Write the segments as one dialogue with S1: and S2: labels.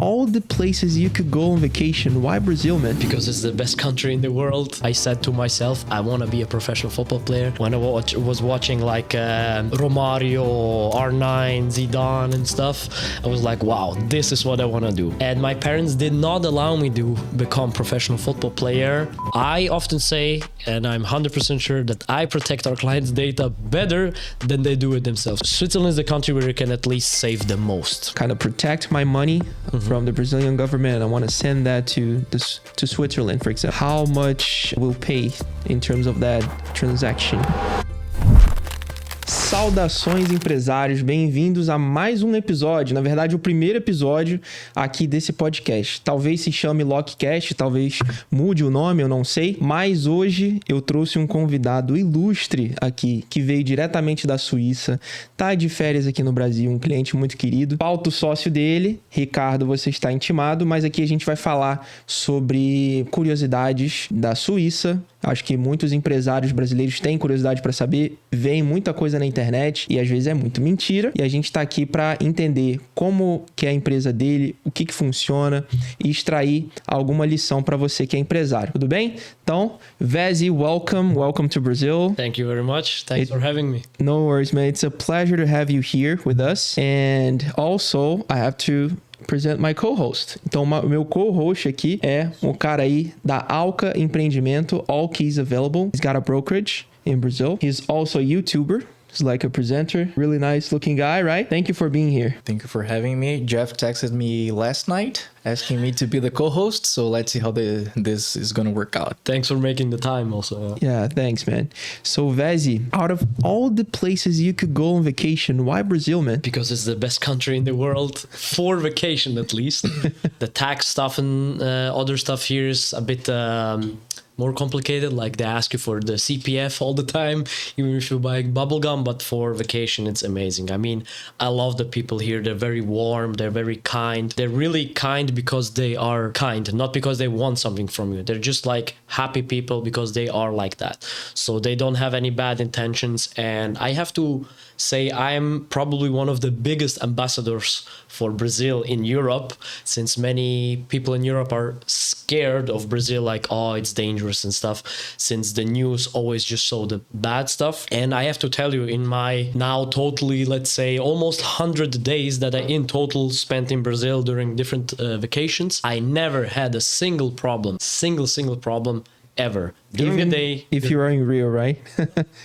S1: all the places you could go on vacation, why Brazil, man?
S2: Because it's the best country in the world. I said to myself, I want to be a professional football player. When I was watching like Romario, R9, Zidane and stuff, I was like, wow, this is what I want to do. And my parents did not allow me to become professional football player. I often say, and I'm 100% sure that I protect our clients' data better than they do it themselves. Switzerland is the country where you can at least save the most.
S1: Kind of protect my money from the Brazilian government. I want to send that to Switzerland, for example. How much will pay in terms of that transaction? Saudações, empresários, bem-vindos a mais um episódio, na verdade o primeiro episódio aqui desse podcast. Talvez se chame Lockcast, talvez mude o nome, eu não sei, mas hoje eu trouxe um convidado ilustre aqui, que veio diretamente da Suíça, tá de férias aqui no Brasil, um cliente muito querido. Falta o sócio dele, Ricardo, você está intimado, mas aqui a gente vai falar sobre curiosidades da Suíça. Acho que muitos empresários brasileiros têm curiosidade para saber, veem muita coisa na internet e às vezes é muito mentira. E a gente está aqui para entender como que é a empresa dele, o que funciona e extrair alguma lição para você que é empresário. Tudo bem? Então, Vesi, welcome to Brazil.
S2: Thank you very much. Thanks for having me.
S1: No worries, man. It's a pleasure to have you here with us. And also, I have to present my co-host. Então, o meu co-host aqui é um cara aí da Alca Empreendimento, all keys available. He's got a brokerage in Brazil. He's also a YouTuber. He's like a presenter. Really nice looking guy, right? Thank you for being here.
S3: Thank you for having me. Jeff texted me last night asking me to be the co-host. So let's see how this is going to work out.
S2: Thanks for making the time also.
S1: Yeah, thanks, man. So Vesi, out of all the places you could go on vacation, why Brazil, man?
S2: Because it's the best country in the world for vacation, at least. The tax stuff and other stuff here is a bit more complicated. Like they ask you for the CPF all the time, even if you buy bubble gum. But for vacation, it's amazing. I mean, I love the people here. They're very warm. They're very kind. They're really kind because they are kind, not because they want something from you. They're just like happy people because they are like that. So they don't have any bad intentions. And I have to say I'm probably one of the biggest ambassadors for Brazil in Europe, since many people in Europe are scared of Brazil, like, oh, it's dangerous and stuff, since the news always just show the bad stuff. And I have to tell you, in my now totally, let's say, almost 100 days that I in total spent in Brazil during different vacations, I never had a single problem, single problem ever. During
S1: Even
S2: the day,
S1: if you are in Rio, right?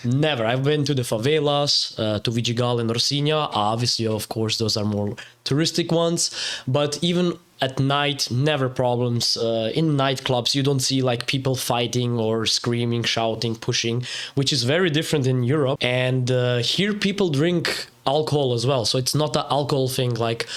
S2: Never. I've been to the favelas, to Vidigal and Rocinha. Obviously, of course, those are more touristic ones. But even at night, never problems. In nightclubs, you don't see like people fighting or screaming, shouting, pushing, which is very different in Europe. And here people drink alcohol as well. So it's not an alcohol thing like,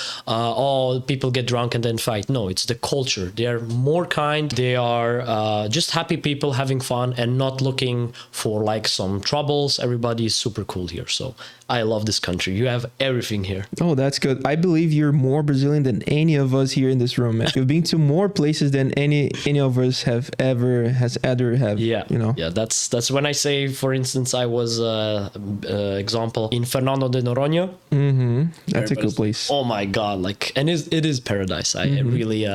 S2: people get drunk and then fight. No, it's the culture. They are more kind. They are just happy people having fun and not looking for like some troubles. Everybody is super cool here. So I love this country. You have everything here.
S1: Oh, that's good. I believe you're more Brazilian than any of us here in this room, man. You've been to more places than any of us have ever have.
S2: Yeah,
S1: you know.
S2: Yeah, that's when I say, for instance, I was example in Fernando de Noronha.
S1: Mm-hmm. That's a good place.
S2: Oh my God! Like, and it is paradise. I really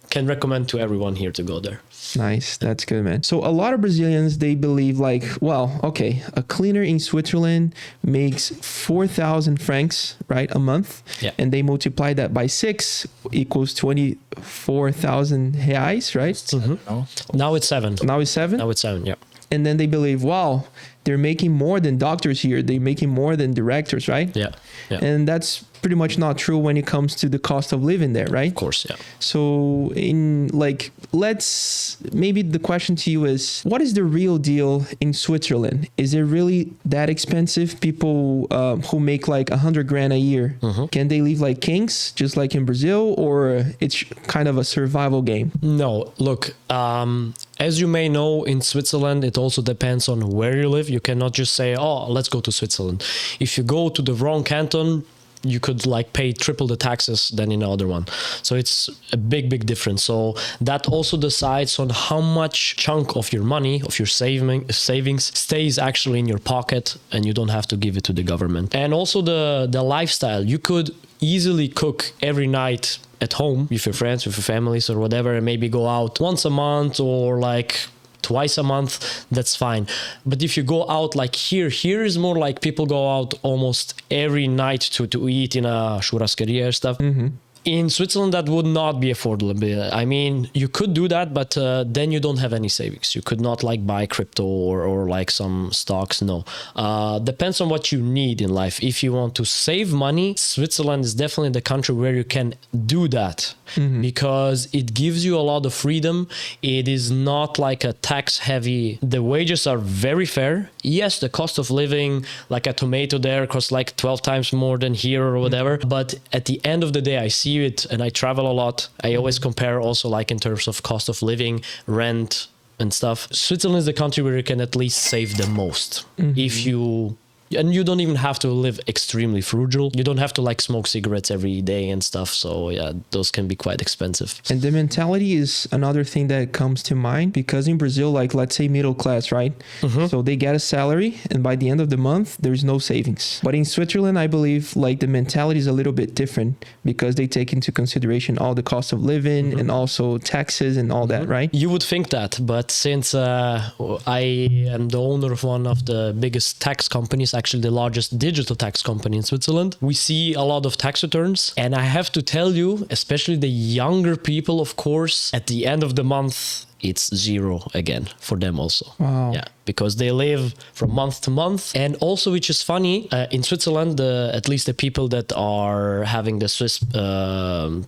S2: can recommend to everyone here to go there.
S1: Nice. That's good, man. So a lot of Brazilians, they believe like, well, okay, a cleaner in Switzerland makes 4,000 francs, right, a month.
S2: Yeah.
S1: And they multiply that by 6 equals 24,000 reais, right?
S2: Mm-hmm. Now it's 7.
S1: Now it's 7?
S2: Now it's 7, yeah.
S1: And then they believe, wow, they're making more than doctors here. They're making more than directors, right?
S2: Yeah.
S1: And that's pretty much not true when it comes to the cost of living there, right?
S2: Of course, yeah.
S1: So maybe the question to you is, what is the real deal in Switzerland? Is it really that expensive? People who make like 100 grand a year, can they live like kings, just like in Brazil, or it's kind of a survival game?
S2: No, look, as you may know, in Switzerland, it also depends on where you live. You cannot just say, oh, let's go to Switzerland. If you go to the wrong canton, you could like pay triple the taxes than in the other one. So it's a big difference. So that also decides on how much chunk of your money, of your savings stays actually in your pocket, and you don't have to give it to the government. And also the lifestyle. You could easily cook every night at home with your friends, with your families or whatever, and maybe go out once a month or like twice a month, that's fine. But if you go out like here is more like people go out almost every night to eat in a churrascaria or stuff. In Switzerland, that would not be affordable. I mean, you could do that, but then you don't have any savings. You could not like buy crypto or like some stocks. No, depends on what you need in life. If you want to save money, Switzerland is definitely the country where you can do that because it gives you a lot of freedom. It is not like a tax heavy. The wages are very fair. Yes, the cost of living, like a tomato there costs like 12 times more than here or whatever. But at the end of the day, I see it and I travel a lot. I always compare also like in terms of cost of living, rent and stuff. Switzerland is the country where you can at least save the most. If you, and you don't even have to live extremely frugal. You don't have to like smoke cigarettes every day and stuff. So yeah, those can be quite expensive.
S1: And the mentality is another thing that comes to mind because in Brazil, like let's say middle class, right? So they get a salary and by the end of the month, there's no savings. But in Switzerland, I believe like the mentality is a little bit different because they take into consideration all the cost of living and also taxes and all that, right?
S2: You would think that, but since I am the owner of one of the biggest tax companies, actually the largest digital tax company in Switzerland, we see a lot of tax returns. And I have to tell you, especially the younger people, of course, at the end of the month, it's zero again for them also.
S1: Wow.
S2: Yeah, because they live from month to month. And also, which is funny, in Switzerland, at least the people that are having the Swiss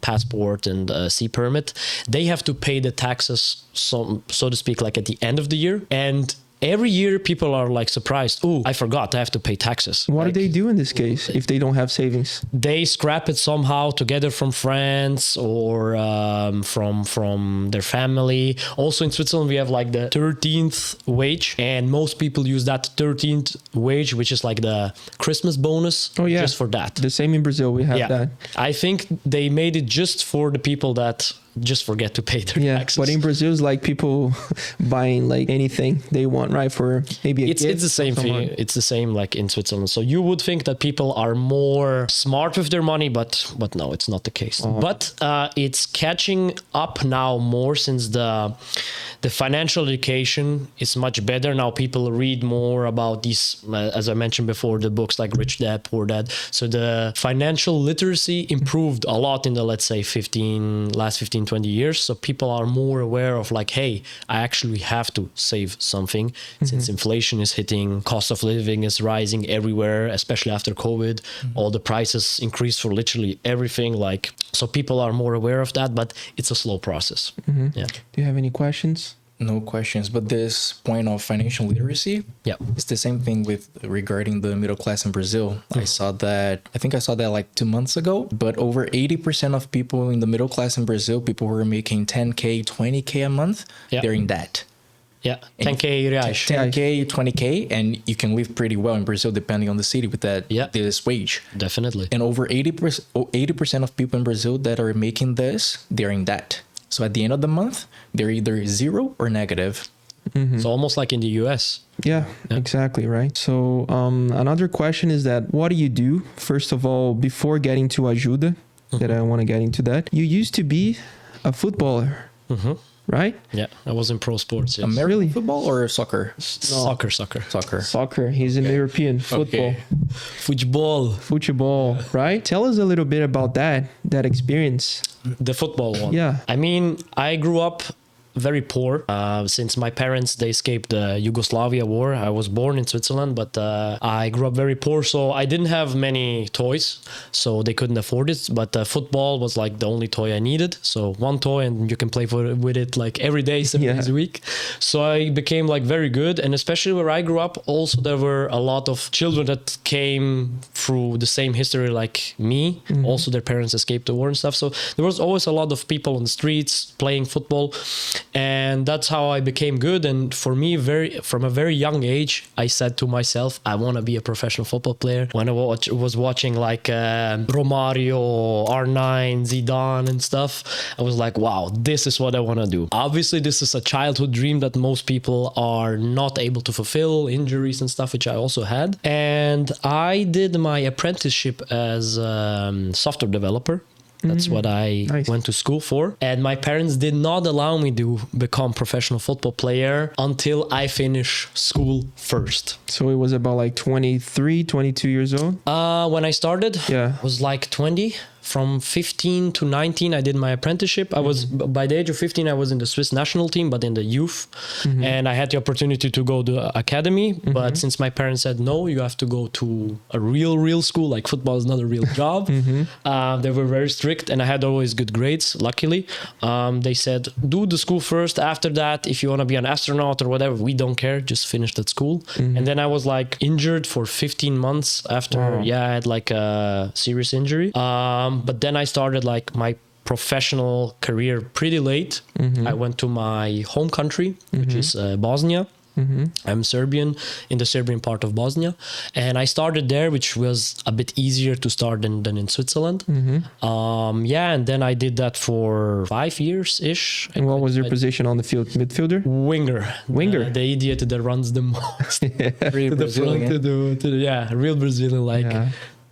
S2: passport and C permit, they have to pay the taxes, so to speak, like at the end of the year. And every year people are like surprised. Oh, I forgot I have to pay taxes.
S1: What
S2: like,
S1: do they do in this case if they don't have savings?
S2: They scrap it somehow together from friends or from their family. Also in Switzerland, we have like the 13th wage, and most people use that 13th wage, which is like the Christmas bonus, just for that.
S1: The same in Brazil, we have that.
S2: I think they made it just for the people that just forget to pay their taxes.
S1: But in Brazil, it's like people buying like anything they want, right? For maybe
S2: it's the same thing. It's the same like in Switzerland. So you would think that people are more smart with their money, but no, it's not the case. But it's catching up now more since the financial education is much better now. People read more about these, as I mentioned before, the books like Rich Dad, Poor Dad. So the financial literacy improved a lot in the, let's say, last 15, 20 years. So people are more aware of like, hey, I actually have to save something since inflation is hitting, cost of living is rising everywhere, especially after COVID. All the prices increased for literally everything. Like, so people are more aware of that, but it's a slow process. Yeah.
S1: Do you have any questions?
S3: No questions, but this point of financial literacy, it's the same thing with regarding the middle class in Brazil. I saw that like 2 months ago, but over 80% of people in the middle class in Brazil, people who are making 10K, 20K a month, they're in debt.
S2: Yeah, 10K reais.
S3: 10K, 20K, and you can live pretty well in Brazil depending on the city with that this wage.
S2: Definitely.
S3: And over 80% of people in Brazil that are making this, they're in debt. So at the end of the month, they're either zero or negative.
S2: So almost like in the US.
S1: Yeah, exactly, right? So another question is that what do you do, first of all, before getting to ajooda, that I want to get into that? You used to be a footballer, right?
S2: Yeah, I was in pro sports. Yes.
S3: American football or soccer?
S2: Soccer.
S1: Soccer. He's in European football. Football, right? Tell us a little bit about that experience.
S2: The football one.
S1: Yeah.
S2: I mean, I grew up very poor since my parents, they escaped the Yugoslavia war. I was born in Switzerland, but I grew up very poor, so I didn't have many toys, so they couldn't afford it. But football was like the only toy I needed. So one toy and you can play with it like every day, 7 days a week. So I became like very good. And especially where I grew up, also there were a lot of children that came through the same history like me. Also their parents escaped the war and stuff. So there was always a lot of people on the streets playing football. And that's how I became good. And for me, from a very young age, I said to myself, I want to be a professional football player. When I was watching like Romario, R9, Zidane and stuff, I was like, wow, this is what I want to do. Obviously, this is a childhood dream that most people are not able to fulfill, injuries and stuff, which I also had. And I did my apprenticeship as a software developer That's what I went to school for. And my parents did not allow me to become professional football player until I finish school first.
S1: So it was about like 23, 22 years old?
S2: When I started,
S1: Yeah.
S2: I was like 20. From 15 to 19, I did my apprenticeship. I was, by the age of 15, I was in the Swiss national team, but in the youth. And I had the opportunity to go to academy. But since my parents said, no, you have to go to a real school, like football is not a real job. They were very strict, and I had always good grades, luckily. They said, do the school first. After that, if you want to be an astronaut or whatever, we don't care. Just finish that school. And then I was like injured for 15 months after, I had like a serious injury. But then I started like my professional career pretty late. I went to my home country, which is Bosnia. I'm Serbian, in the Serbian part of Bosnia. And I started there, which was a bit easier to start than in Switzerland. And then I did that for 5 years-ish.
S1: And what was your position on the field? Midfielder?
S2: Winger.
S1: Winger?
S2: The idiot that runs the most.
S3: Real Brazilian.
S2: Real Brazilian, like...
S1: Yeah.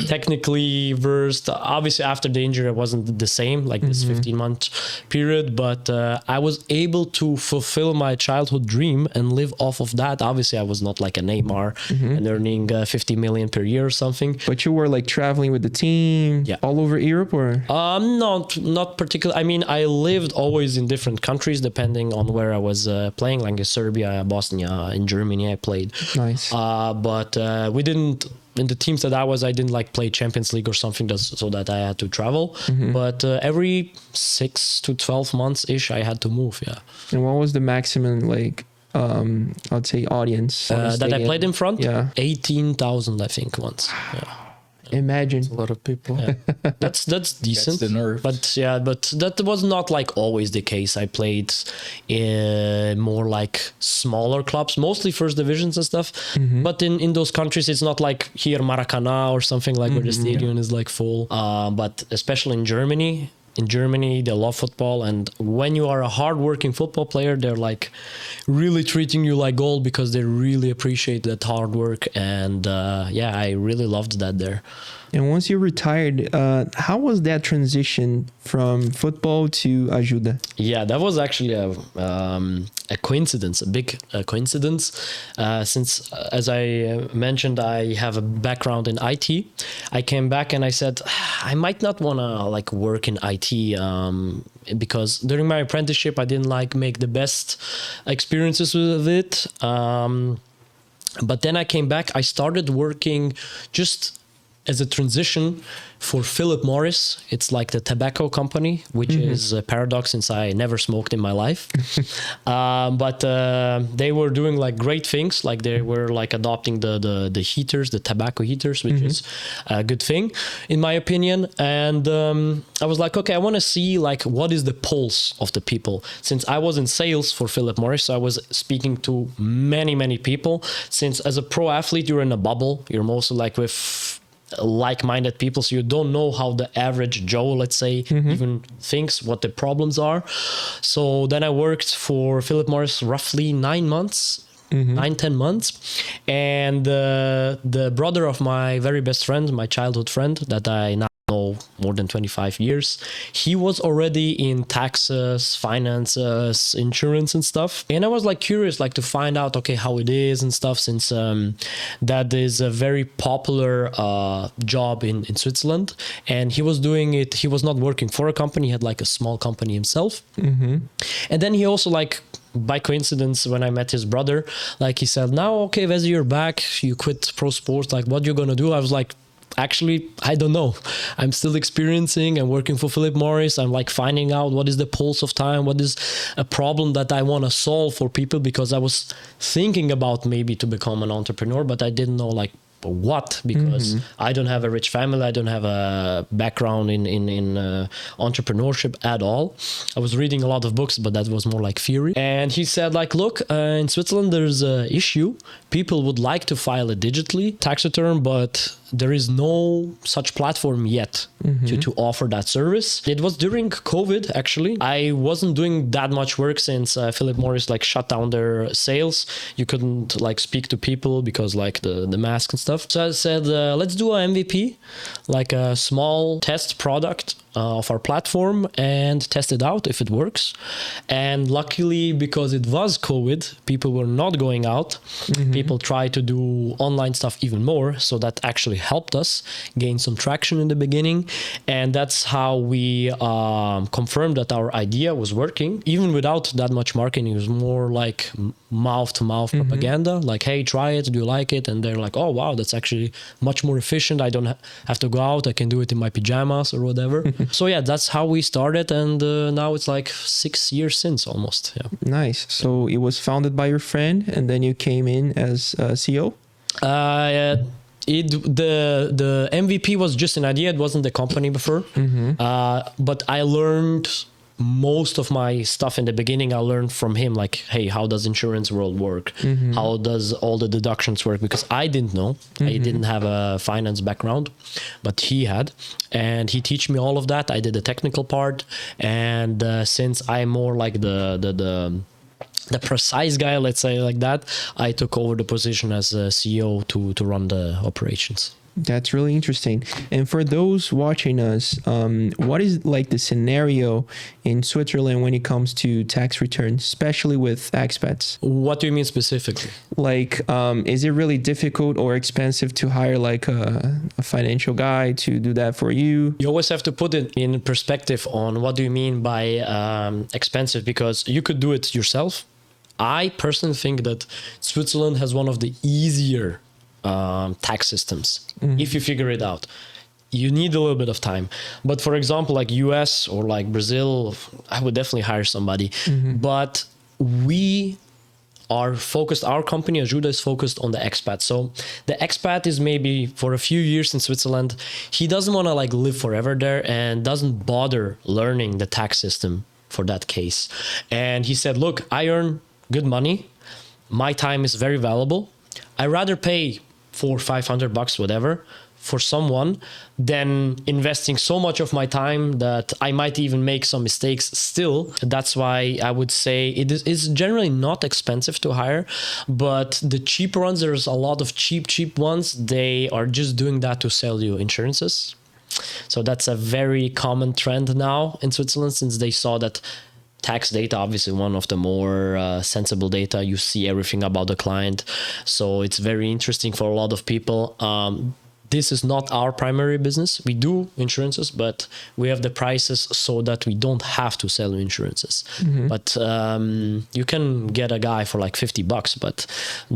S2: Technically versed. Obviously, after the injury, it wasn't the same, like this 15-month period, but I was able to fulfill my childhood dream and live off of that. Obviously, I was not like a Neymar and earning 50 million per year or something.
S1: But you were like traveling with the team all over Europe, or?
S2: Not particularly. I mean, I lived always in different countries depending on where I was playing, like in Serbia, Bosnia, in Germany I played.
S1: Nice.
S2: But we didn't... In the teams that I didn't like play Champions League or something, so that I had to travel. But every 6 to 12 months ish, I had to move. Yeah.
S1: And what was the maximum, like, I'd say audience
S2: that I played in front?
S1: Yeah.
S2: 18,000, I think, once. Yeah.
S1: Imagine.
S3: A lot of people.
S2: That's decent.
S3: That's the nerve.
S2: But that was not like always the case. I played in more like smaller clubs, mostly first divisions and stuff. But in those countries, it's not like here Maracana or something like where the stadium is like full. But especially in Germany. In Germany, they love football, and when you are a hardworking football player, they're like really treating you like gold because they really appreciate that hard work. And I really loved that there.
S1: And once you retired, how was that transition from football to ajooda?
S2: Yeah, that was actually a coincidence, a big coincidence. Since, as I mentioned, I have a background in IT. I came back and I said, I might not want to like work in IT because during my apprenticeship, I didn't like make the best experiences with it. But then I came back. I started working just as a transition for Philip Morris. It's like the tobacco company, which is a paradox since I never smoked in my life. But they were doing like great things. Like they were like adopting the heaters, the tobacco heaters, which is a good thing in my opinion. And I was like, okay, I want to see like what is the pulse of the people. Since I was in sales for Philip Morris, so I was speaking to many people. Since as a pro athlete, you're in a bubble. You're mostly like with like-minded people, so you don't know how the average Joe, let's say, even thinks, what the problems are. So then I worked for Philip Morris roughly 9 months, 9-10 months, and the brother of my very best friend, my childhood friend that I now know more than 25 years, he was already in taxes, finances, insurance and stuff. And I was like curious, like to find out, okay, how it is and stuff, since that is a very popular job in Switzerland. And he was doing it, he was not working for a company, he had like a small company himself. And then he also like, by coincidence, when I met his brother, like he said, now, okay, Vesi, you're back, you quit pro sports, like what you're gonna do? I was like, actually, I don't know. I'm still experiencing and working for Philip Morris. I'm like finding out what is the pulse of time, what is a problem that I want to solve for people, because I was thinking about maybe to become an entrepreneur, but I didn't know like what, because I don't have a rich family, I don't have a background in entrepreneurship at all. I was reading a lot of books, but that was more like theory. And he said like, look, in Switzerland there's a issue. People would like to file it digitally, tax return, but there is no such platform yet to offer that service. It was during COVID, actually. I wasn't doing that much work since Philip Morris like shut down their sales. You couldn't like speak to people because like the mask and stuff. So I said, let's do a MVP, like a small test product of our platform and test it out if it works. And luckily, because it was COVID, people were not going out. People tried to do online stuff even more. So that actually helped us gain some traction in the beginning. And that's how we confirmed that our idea was working. Even without that much marketing, it was more like mouth-to-mouth propaganda. Like, hey, try it. Do you like it? And they're like, oh, wow, that's actually much more efficient. I don't have to go out. I can do it in my pajamas or whatever. So yeah, that's how we started, and now it's like 6 years since almost. Yeah.
S1: Nice. So it was founded by your friend, and then you came in as CEO.
S2: The MVP was just an idea. It wasn't the company before. But I learned most of my stuff in the beginning. I learned from him, like, hey, how does insurance world work? How does all the deductions work? Because I didn't know. I didn't have a finance background, but he had, and he teach me all of that. I did the technical part, and since I'm more like the precise guy, let's say like that, I took over the position as a CEO to run the operations.
S1: That's really interesting. And for those watching us, what is like the scenario in Switzerland when it comes to tax returns, especially with expats?
S2: What do you mean specifically?
S1: Like, is it really difficult or expensive to hire like a financial guy to do that for you?
S2: You always have to put it in perspective on what do you mean by expensive, because you could do it yourself. I personally think that Switzerland has one of the easier tax systems if you figure it out. You need a little bit of time, but for example, like US or like Brazil, I would definitely hire somebody. But we are focused, our company ajooda is focused on the expat. So the expat is maybe for a few years in Switzerland, he doesn't want to like live forever there and doesn't bother learning the tax system for that case. And he said, look, I earn good money, my time is very valuable, I rather pay $400-500 whatever for someone than investing so much of my time that I might even make some mistakes still. That's why I would say it is generally not expensive to hire, but the cheaper ones, there's a lot of cheap ones. They are just doing that to sell you insurances. So that's a very common trend now in Switzerland, since they saw that tax data, obviously one of the more sensible data. You see everything about the client. So it's very interesting for a lot of people. This is not our primary business. We do insurances, but we have the prices so that we don't have to sell insurances. But you can get a guy for like $50, but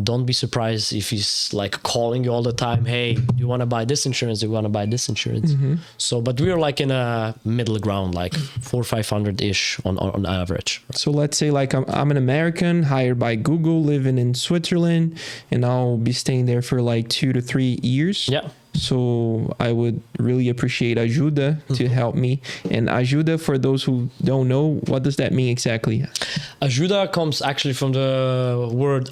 S2: don't be surprised if he's like calling you all the time. Hey, do you want to buy this insurance? Do you want to buy this insurance? So, but we're like in a middle ground, like 400-500-ish on average.
S1: So let's say like I'm an American hired by Google, living in Switzerland, and I'll be staying there for like 2 to 3 years.
S2: Yeah.
S1: So I would really appreciate ajooda to help me. And ajooda, for those who don't know, what does that mean exactly?
S2: Ajooda comes actually from the word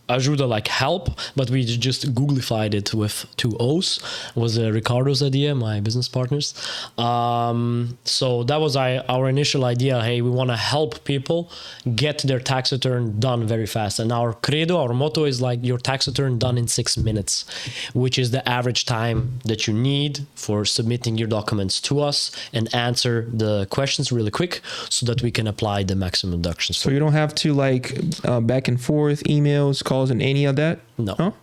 S2: ajooda, like help, but we just Googlified it with 2 O's. It was Ricardo's idea, my business partner's. So that was our initial idea. Hey, we want to help people get their tax return done very fast. And our credo, our motto is like your tax return done in 6 minutes, which is the average time that you need for submitting your documents to us and answer the questions really quick so that we can apply the maximum deductions.
S1: So you don't have to like back and forth, emails, calls, and any of that?
S2: No.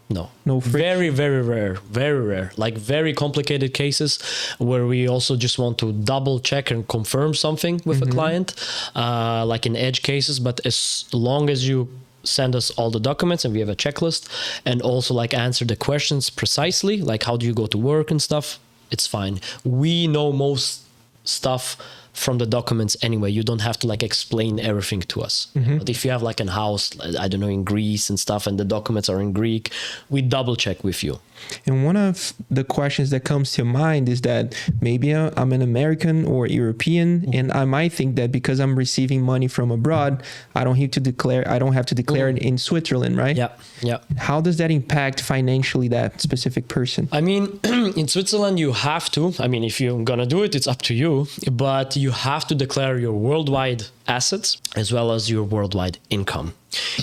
S1: Very
S2: rare, like very complicated cases where we also just want to double check and confirm something with a client, like in edge cases. But as long as you send us all the documents and we have a checklist, and also like answer the questions precisely, like how do you go to work and stuff, it's fine. We know most stuff from the documents anyway. You don't have to like explain everything to us. But if you have like a house, I don't know, in Greece and stuff, and the documents are in Greek, we double check with you.
S1: And one of the questions that comes to mind is that maybe I'm an American or European, and I might think that because I'm receiving money from abroad, I don't have to declare it in Switzerland, right?
S2: Yeah.
S1: How does that impact financially that specific person?
S2: I mean, in Switzerland, you have to. I mean, if you're gonna do it, it's up to you. But you have to declare your worldwide assets as well as your worldwide income.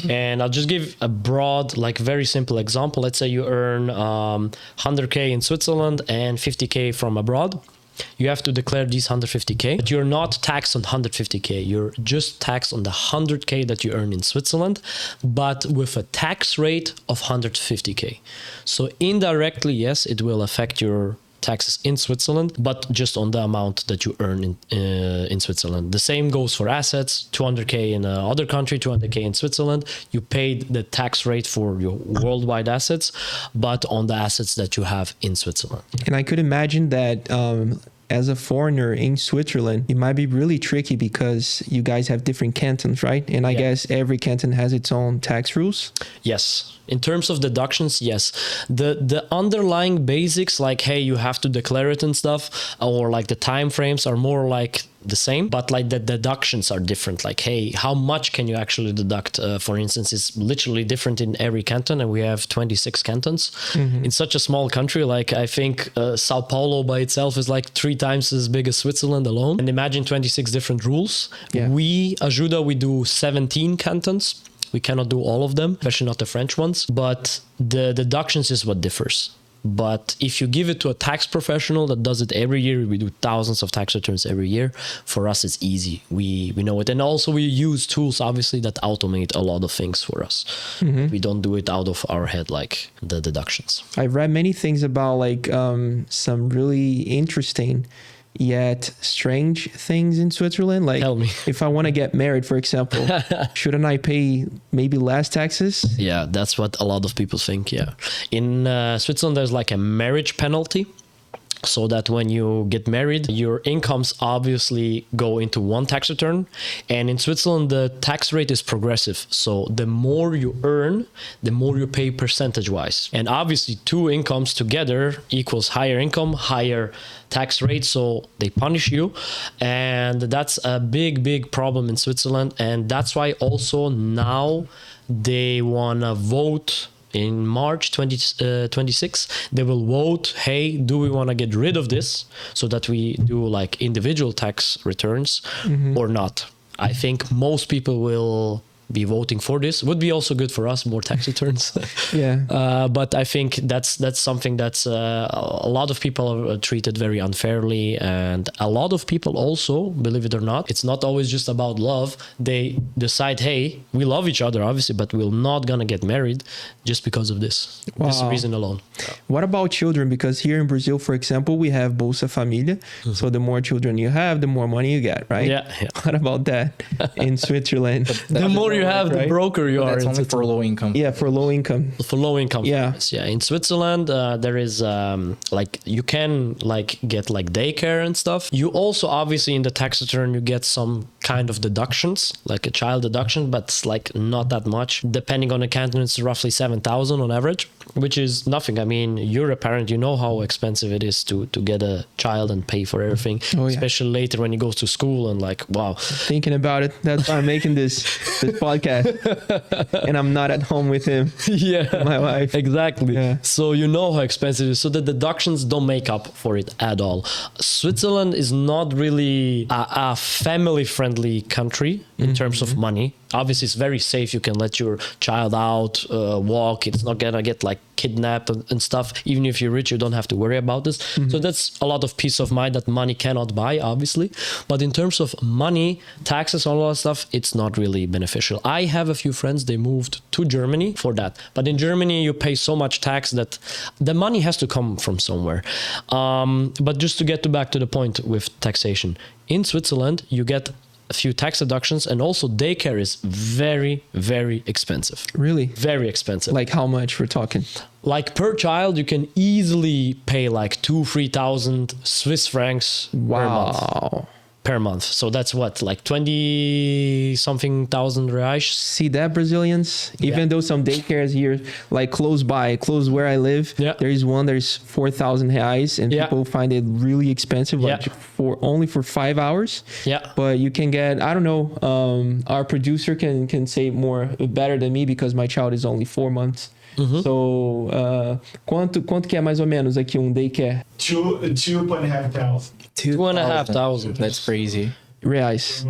S2: And I'll just give a broad, like very simple example. Let's say you earn 100K in Switzerland and 50K from abroad. you have to declare these 150k, but you're not taxed on 150k. You're just taxed on the 100k that you earn in Switzerland, but with a tax rate of 150k. So indirectly, yes, it will affect your taxes in Switzerland, but just on the amount that you earn in Switzerland. The same goes for assets, 200k in another country, 200k in Switzerland. You paid the tax rate for your worldwide assets, but on the assets that you have in Switzerland.
S1: And I could imagine that as a foreigner in Switzerland, it might be really tricky because you guys have different cantons, right? And I guess every canton has its own tax rules.
S2: Yes. In terms of deductions, yes. The underlying basics, like, hey, you have to declare it and stuff, or like the time frames are more like the same, but like the deductions are different. Like, hey, how much can you actually deduct? For instance, it's literally different in every canton, and we have 26 cantons. In such a small country, like I think Sao Paulo by itself is like 3 times as big as Switzerland alone. And imagine 26 different rules.
S1: Yeah.
S2: We, ajooda, we do 17 cantons. We cannot do all of them, especially not the French ones, but the deductions is what differs. But if you give it to a tax professional that does it every year, we do thousands of tax returns every year. For us, it's easy. We know it. And also we use tools, obviously, that automate a lot of things for us. We don't do it out of our head, like the deductions.
S1: I've read many things about like some really interesting yet strange things in Switzerland. Like,
S2: Tell me.
S1: if I want to get married, for example, shouldn't I pay maybe less taxes?
S2: Yeah, that's what a lot of people think, yeah. In Switzerland, there's like a marriage penalty. So that when you get married, your incomes obviously go into one tax return. And in Switzerland, the tax rate is progressive. So the more you earn, the more you pay percentage-wise. And obviously, 2 incomes together equals higher income, higher tax rate. So they punish you. And that's a big, big problem in Switzerland. And that's why also now they want to vote. In March 2026, they will vote, hey, do we want to get rid of this so that we do like individual tax returns or not? I think most people will be voting for this. Would be also good for us, more tax returns. But I think that's something that's a lot of people are treated very unfairly, and a lot of people also, believe it or not, it's not always just about love. They decide, hey, we love each other, obviously, but we're not gonna get married just because of this reason alone.
S1: What about children? Because here in Brazil, for example, we have Bolsa Família. So the more children you have, the more money you get, right?
S2: Yeah.
S1: What about that in Switzerland?
S2: The more you have, the broker you are.
S3: That's only for low income.
S1: Yeah, for low income.
S2: For low income.
S1: Yeah.
S2: Yeah. In Switzerland, there is like you can like get like daycare and stuff. You also obviously in the tax return you get some kind of deductions, like a child deduction, but it's like not that much. Depending on the canton, it's roughly 7,000 on average, which is nothing. I mean, you're a parent, you know how expensive it is to get a child and pay for everything, especially later when he goes to school and like, wow.
S1: Thinking about it, that's why I'm making this podcast. And I'm not at home with him.
S2: Yeah,
S1: my wife.
S2: Exactly.
S1: Yeah.
S2: So you know how expensive it is. So the deductions don't make up for it at all. Switzerland is not really a family-friendly country in terms of money. Obviously, it's very safe. You can let your child out, walk. It's not gonna get like kidnapped and stuff. Even if you're rich, you don't have to worry about this. So that's a lot of peace of mind that money cannot buy, obviously. But in terms of money, taxes, all that stuff, it's not really beneficial. I have a few friends, they moved to Germany for that. But in Germany, you pay so much tax that the money has to come from somewhere. But just to get back to the point with taxation, in Switzerland, you get a few tax deductions, and also daycare is very, very expensive.
S1: Really?
S2: Very expensive.
S1: Like how much we're talking?
S2: Like per child, you can easily pay like 2,000-3,000 Swiss francs per month. So that's what, like 20-something thousand reais.
S1: See that, Brazilians? Even though some daycares here, like close where I live, there is one, there's 4,000 reais, and people find it really expensive, like only for 5 hours.
S2: Yeah.
S1: But you can get, I don't know, our producer can say better than me because my child is only 4 months. So, quanto que é mais ou menos aqui daycare?
S4: 2,500.
S2: 2,500.
S3: That's crazy.
S1: Reais.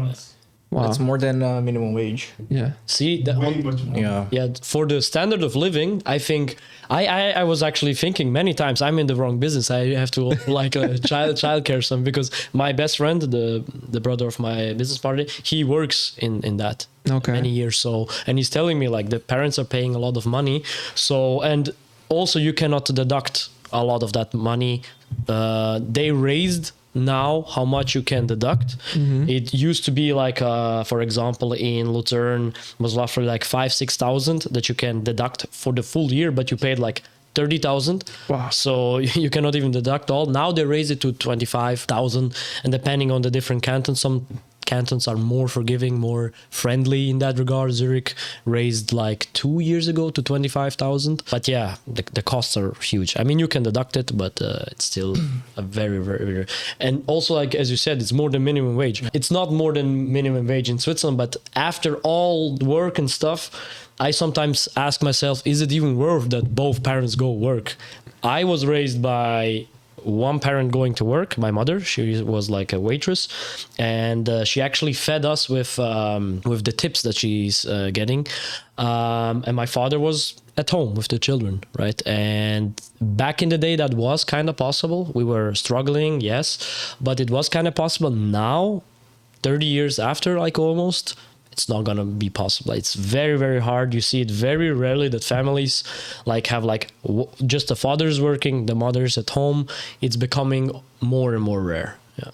S1: Wow.
S3: That's more than minimum wage.
S1: Yeah.
S2: See,
S3: Yeah.
S2: yeah, for the standard of living, I think I was actually thinking many times I'm in the wrong business. I have to like a childcare something, because my best friend, the brother of my business partner, he works in that many years. So, and he's telling me like the parents are paying a lot of money. So, and also you cannot deduct a lot of that money. They raised now how much you can deduct. It used to be like for example in Lutheran was roughly like 5,000-6,000 that you can deduct for the full year, but you paid like 30,000.
S1: Wow.
S2: So you cannot even deduct all. Now they raise it to 25,000, and depending on the different cantons, some cantons are more forgiving, more friendly in that regard. Zurich raised like 2 years ago to 25,000. But yeah, the costs are huge. I mean, you can deduct it, but it's still a very, very, very... And also, like, as you said, it's more than minimum wage. It's not more than minimum wage in Switzerland, but after all the work and stuff, I sometimes ask myself, is it even worth that both parents go work? I was raised by one parent going to work, my mother. She was like a waitress, and she actually fed us with the tips that she's getting, and my father was at home with the children, right? And back in the day that was kind of possible. We were struggling, yes, but it was kind of possible. Now 30 years after, like almost, it's not gonna be possible. It's very, very hard. You see it very rarely that families like have like just the father's working, the mother's at home. It's becoming more and more rare. Yeah.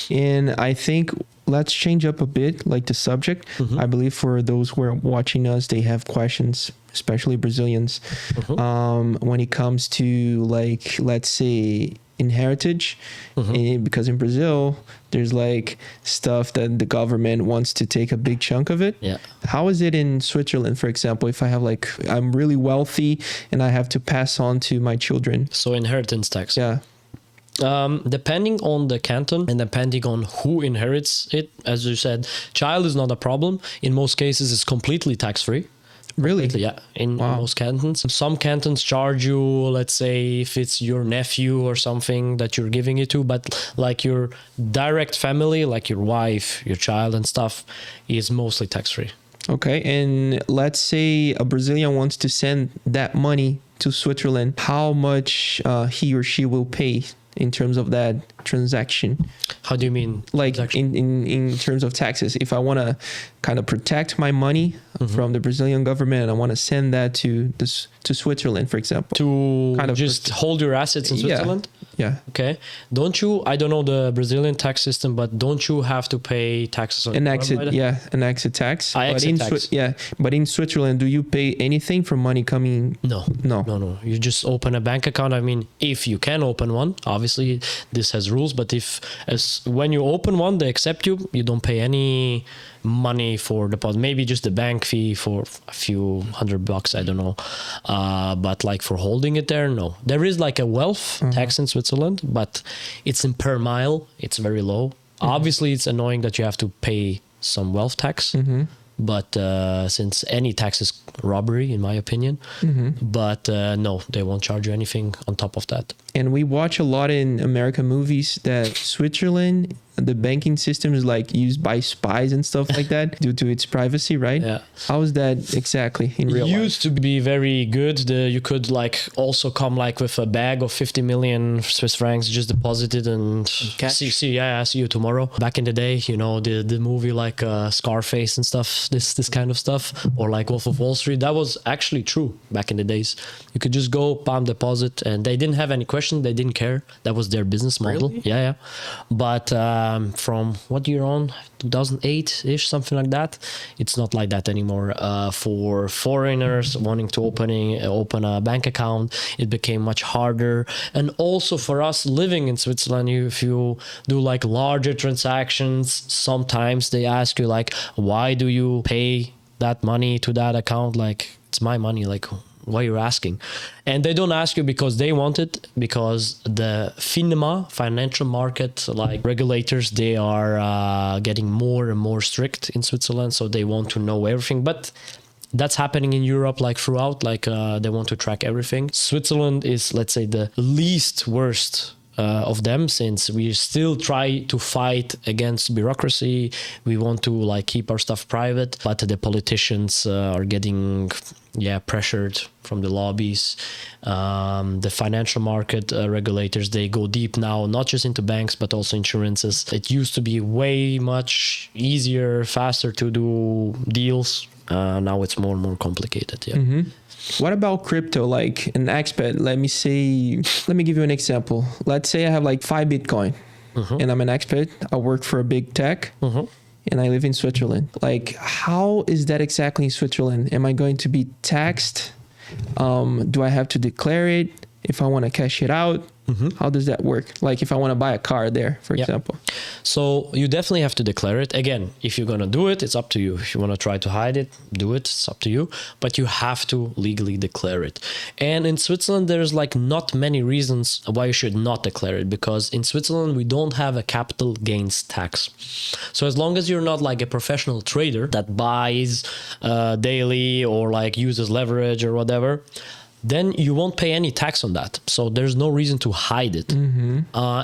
S1: And I think let's change up a bit, like the subject. I believe for those who are watching us, they have questions, especially Brazilians, when it comes to like, let's say, inheritance, because in Brazil there's like stuff that the government wants to take a big chunk of it.
S2: Yeah.
S1: How is it in Switzerland, for example, if I have like, I'm really wealthy and I have to pass on to my children?
S2: So inheritance tax.
S1: Yeah.
S2: Depending on the canton and depending on who inherits it, as you said, child is not a problem. In most cases, it's completely tax-free.
S1: Really?
S2: Yeah, in most cantons. Some cantons charge you, let's say, if it's your nephew or something that you're giving it to, but like your direct family, like your wife, your child and stuff, is mostly tax-free.
S1: Okay. And let's say a Brazilian wants to send that money to Switzerland. How much he or she will pay in terms of that transaction?
S2: How do you mean?
S1: Like in terms of taxes, if I want to kind of protect my money from the Brazilian government and I want to send that to Switzerland, for example,
S2: to
S1: kind of
S2: just hold your assets in Switzerland?
S1: Yeah.
S2: Okay. Don't you, I don't know the Brazilian tax system, but don't you have to pay taxes on
S1: an exit tax? But in Switzerland, do you pay anything for money coming?
S2: No. You just open a bank account. I mean, if you can open one, obviously this has rules, but when you open one, they accept you. You don't pay any money for deposit, maybe just the bank fee for a few $100, I don't know, but like for holding it there, no. There is like a wealth tax in Switzerland, but it's in per mile. It's very low. Obviously it's annoying that you have to pay some wealth tax, but since any tax is robbery, in my opinion, but no, they won't charge you anything on top of that.
S1: And we watch a lot in American movies that Switzerland, the banking system is like used by spies and stuff like that due to its privacy, right?
S2: Yeah.
S1: How is that exactly in real life?
S2: It used to be very good. You could like also come like with a bag of 50 million Swiss francs, just deposit it and see you tomorrow. Back in the day, you know, the movie like Scarface and stuff, this kind of stuff, or like Wolf of Wall Street, that was actually true back in the days. You could just go palm deposit and they didn't have any question. They didn't care. That was their business model.
S3: Really?
S2: Yeah. But from what year on, 2008-ish, something like that, it's not like that anymore. For foreigners wanting to open a bank account, it became much harder. And also for us living in Switzerland, if you do like larger transactions, sometimes they ask you like, why do you pay that money to that account? Like, it's my money, like, why you're asking? And they don't ask you because they want it, because the FINMA, financial market like regulators, they are getting more and more strict in Switzerland, so they want to know everything. But that's happening in Europe, like throughout, like they want to track everything. Switzerland is, let's say, the least worst of them, since we still try to fight against bureaucracy. We want to like keep our stuff private, but the politicians are getting pressured from the lobbies. The financial market regulators, they go deep now, not just into banks, but also insurances. It used to be way much easier, faster to do deals. Now it's more and more complicated. Yeah.
S1: Mm-hmm. What about crypto? Like an expert, let me give you an example. Let's say I have like 5 Bitcoin and I'm an expert. I work for a big tech and I live in Switzerland. Like, how is that exactly in Switzerland? Am I going to be taxed? Do I have to declare it if I want to cash it out? How does that work? Like if I want to buy a car there, for example.
S2: So you definitely have to declare it. Again, if you're going to do it, it's up to you. If you want to try to hide it, do it. It's up to you. But you have to legally declare it. And in Switzerland, there's like not many reasons why you should not declare it, because in Switzerland, we don't have a capital gains tax. So as long as you're not like a professional trader that buys daily or like uses leverage or whatever, then you won't pay any tax on that. So there's no reason to hide it.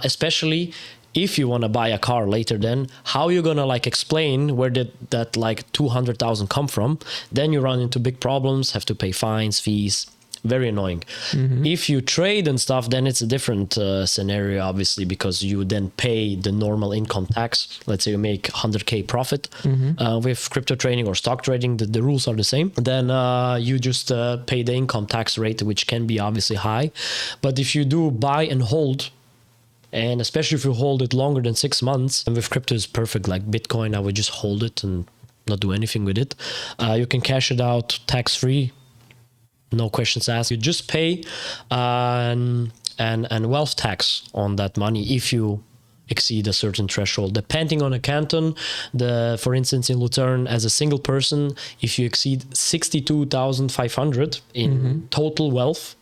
S2: Especially if you want to buy a car later, then how you going to like explain where did that like 200,000 come from? Then you run into big problems, have to pay fines, fees. Very annoying. If you trade and stuff, then it's a different scenario, obviously, because you then pay the normal income tax. Let's say you make 100K profit with crypto trading or stock trading, the rules are the same. Then you just pay the income tax rate, which can be obviously high. But if you do buy and hold, and especially if you hold it longer than 6 months, and with crypto is perfect, like Bitcoin, I would just hold it and not do anything with it. You can cash it out tax-free. No questions asked. You just pay an wealth tax on that money if you exceed a certain threshold. Depending on a canton, for instance, in Lucerne, as a single person, if you exceed 62,500 in total wealth,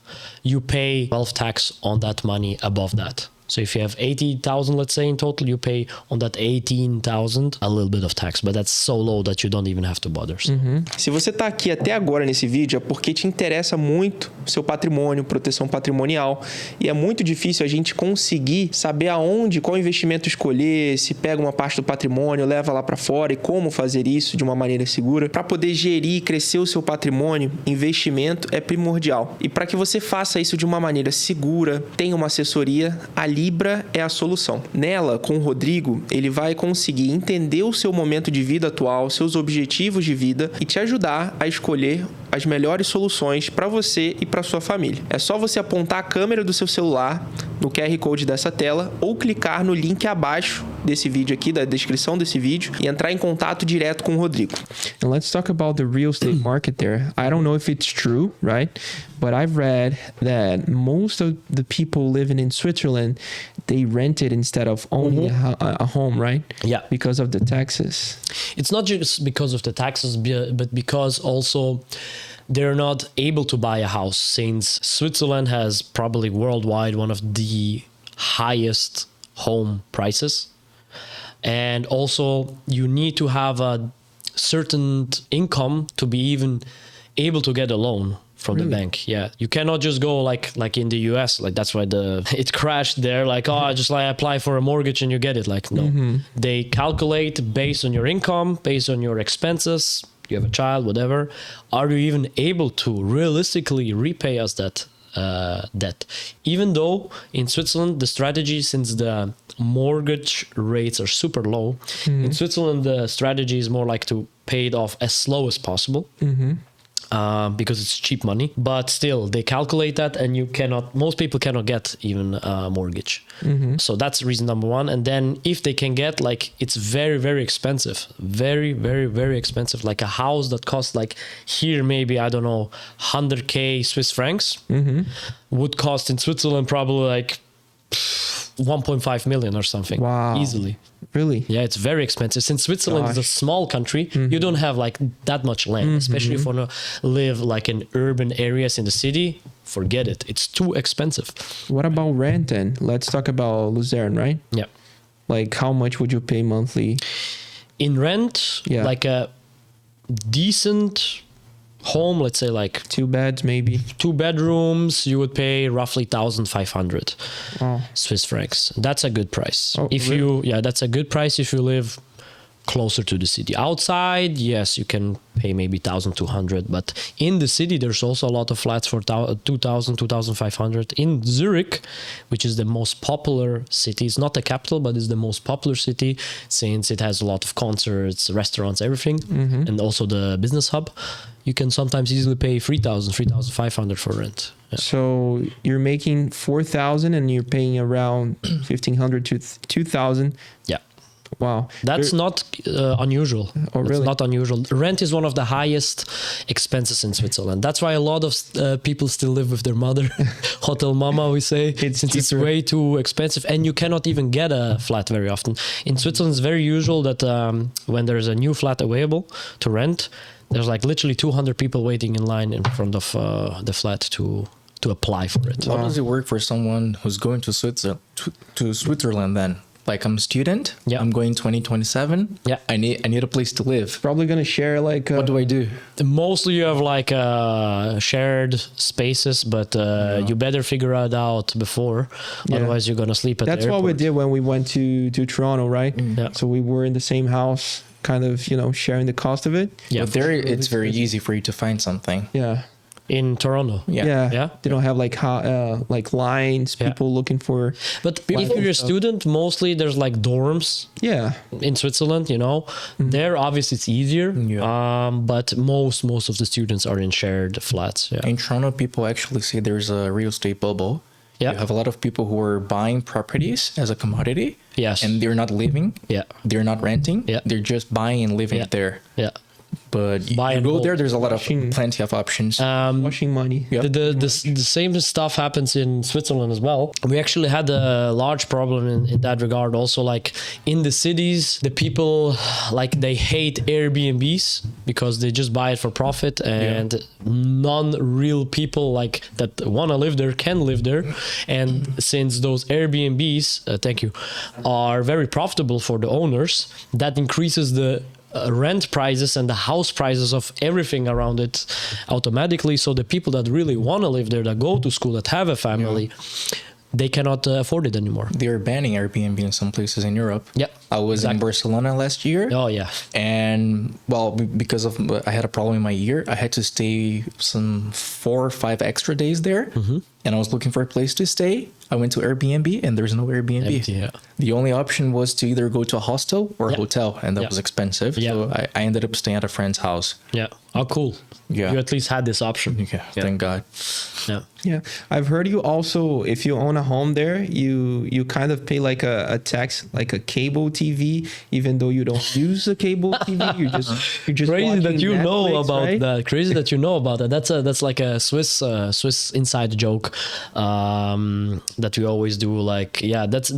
S2: you pay wealth tax on that money above that. So if you have 80,000, let's say in total, you pay on that 18,000 a little bit of tax, but that's so low that you don't even have to bother. So.
S1: Se você tá aqui até agora nesse vídeo é porque te interessa muito seu patrimônio, proteção patrimonial, e é muito difícil a gente conseguir saber aonde, qual investimento escolher, se pega uma parte do patrimônio, leva lá para fora e como fazer isso de uma maneira segura. Para poder gerir e crescer o seu patrimônio, investimento é primordial. E para que você faça isso de uma maneira segura, tenha uma assessoria, a Libra é a solução. Nela, com o Rodrigo, ele vai conseguir entender o seu momento de vida atual, seus objetivos de vida e te ajudar a escolher as melhores soluções para você e para sua família. É só você apontar a câmera do seu celular no QR Code dessa tela ou clicar no link abaixo desse vídeo aqui, da descrição desse vídeo, e entrar em contato direto com o Rodrigo. And let's talk about the real estate market there. I don't know if it's true, right? But I've read that most of the people living in Switzerland, they rent it instead of owning a home, right?
S2: Yeah.
S1: Because of the taxes.
S2: It's not just because of the taxes, but because also they're not able to buy a house, since Switzerland has probably worldwide one of the highest home prices. And also you need to have a certain income to be even able to get a loan from the bank. Yeah, you cannot just go like in the US, like that's why it crashed there, like I just like apply for a mortgage and you get it. Like no, they calculate based on your income, based on your expenses. You have a child, whatever, are you even able to realistically repay us that debt? Even though in Switzerland the strategy, since the mortgage rates are super low, in Switzerland the strategy is more like to pay it off as slow as possible. Because it's cheap money, but still they calculate that, and most people cannot get even a mortgage. So that's reason number one. And then if they can get, like, it's very, very expensive, very, very, very expensive. Like a house that costs like here, maybe, I don't know, 100K Swiss francs would cost in Switzerland probably like 1.5 million or something.
S1: Wow.
S2: Easily.
S1: Really?
S2: Yeah, it's very expensive. Since Switzerland is a small country, you don't have like that much land, especially if you want to live like in urban areas in the city. Forget it. It's too expensive.
S1: What about rent then? Let's talk about Lucerne, right?
S2: Yeah.
S1: Like how much would you pay monthly?
S2: In rent, like a decent home, let's say like
S1: 2 beds, maybe.
S2: 2 bedrooms, you would pay roughly 1,500
S1: Oh.
S2: Swiss francs. That's a good price.
S1: Oh,
S2: If
S1: really?
S2: that's a good price if you live closer to the city. Outside, yes, you can pay maybe 1,200, but in the city, there's also a lot of flats for 2,000, 2,500. In Zurich, which is the most popular city, it's not the capital, but it's the most popular city since it has a lot of concerts, restaurants, everything, and also the business hub. You can sometimes easily pay 3,000, 3,500 for rent. Yeah.
S1: So you're making 4,000 and you're paying around 1,500 to 2,000.
S2: Yeah.
S1: Wow.
S2: That's not unusual.
S1: Oh, really?
S2: It's not unusual. Rent is one of the highest expenses in Switzerland. That's why a lot of people still live with their mother. Hotel mama, we say. Since it's way too expensive. And you cannot even get a flat very often. In Switzerland, it's very usual that when there's a new flat available to rent, there's like literally 200 people waiting in line in front of the flat to apply for it.
S3: How does it work for someone who's going to Switzerland then? Like I'm a student.
S2: Yeah.
S3: I'm going 2027.
S2: Yeah.
S3: I need a place to live.
S1: Probably going to share like...
S3: What do I do?
S2: Mostly you have like shared spaces, but you better figure it out before.
S1: Yeah.
S2: Otherwise, you're going to sleep at
S1: That's
S2: the airport.
S1: what we did when we went to Toronto, right?
S2: Yeah.
S1: So we were in the same house, kind of, sharing the cost of it.
S2: Yeah.
S3: But there, it's very easy for you to find something.
S1: Yeah.
S2: In Toronto.
S3: Yeah.
S2: Yeah.
S1: They don't have like lines,
S2: Yeah.
S1: people looking for...
S2: But if you're a student, mostly there's like dorms
S1: Yeah.
S2: in Switzerland, There, obviously, it's easier.
S3: Yeah.
S2: But most of the students are in shared flats. Yeah.
S3: In Toronto, people actually say there's a real estate bubble.
S2: Yeah.
S3: You have a lot of people who are buying properties as a commodity.
S2: Yes.
S3: And they're not living.
S2: Yeah.
S3: They're not renting.
S2: Yeah.
S3: They're just buying and living
S2: Yeah.
S3: there.
S2: Yeah.
S3: But you
S2: Buy and
S3: go
S2: hold.
S3: there, there's a lot of
S1: Washing.
S3: plenty of options.
S1: Washing money.
S3: Yeah.
S2: The same stuff happens in Switzerland as well. We actually had a large problem in that regard. Also, like in the cities, the people like they hate Airbnbs because they just buy it for profit, and non-real people like that want to live there can live there. And since those Airbnbs, thank you, are very profitable for the owners, that increases the rent prices and the house prices of everything around it automatically. So the people that really want to live there, that go to school, that have a family, they cannot afford it anymore.
S3: They're banning Airbnb in some places in Europe.
S2: Yeah,
S3: I was in Barcelona last year.
S2: Oh yeah.
S3: And well, because of I had a problem in my ear, I had to stay some 4 or 5 extra days there. And I was looking for a place to stay. I went to Airbnb and there's no Airbnb.
S2: Empty, yeah.
S3: The only option was to either go to a hostel or a hotel, and that
S2: Yeah.
S3: was expensive.
S2: Yeah.
S3: So I ended up staying at a friend's house.
S2: Yeah. Oh, cool.
S3: Yeah.
S2: You at least had this option.
S3: Yeah, thank God.
S2: Yeah.
S1: Yeah. I've heard you also, if you own a home there, you kind of pay like a tax, like a cable TV, even though you don't use a cable TV. You're just
S2: Crazy that
S1: watching
S2: you know
S1: Netflix,
S2: about
S1: right?
S2: that. Crazy that you know about that. That's like a Swiss inside joke that we always do. Like, yeah, that's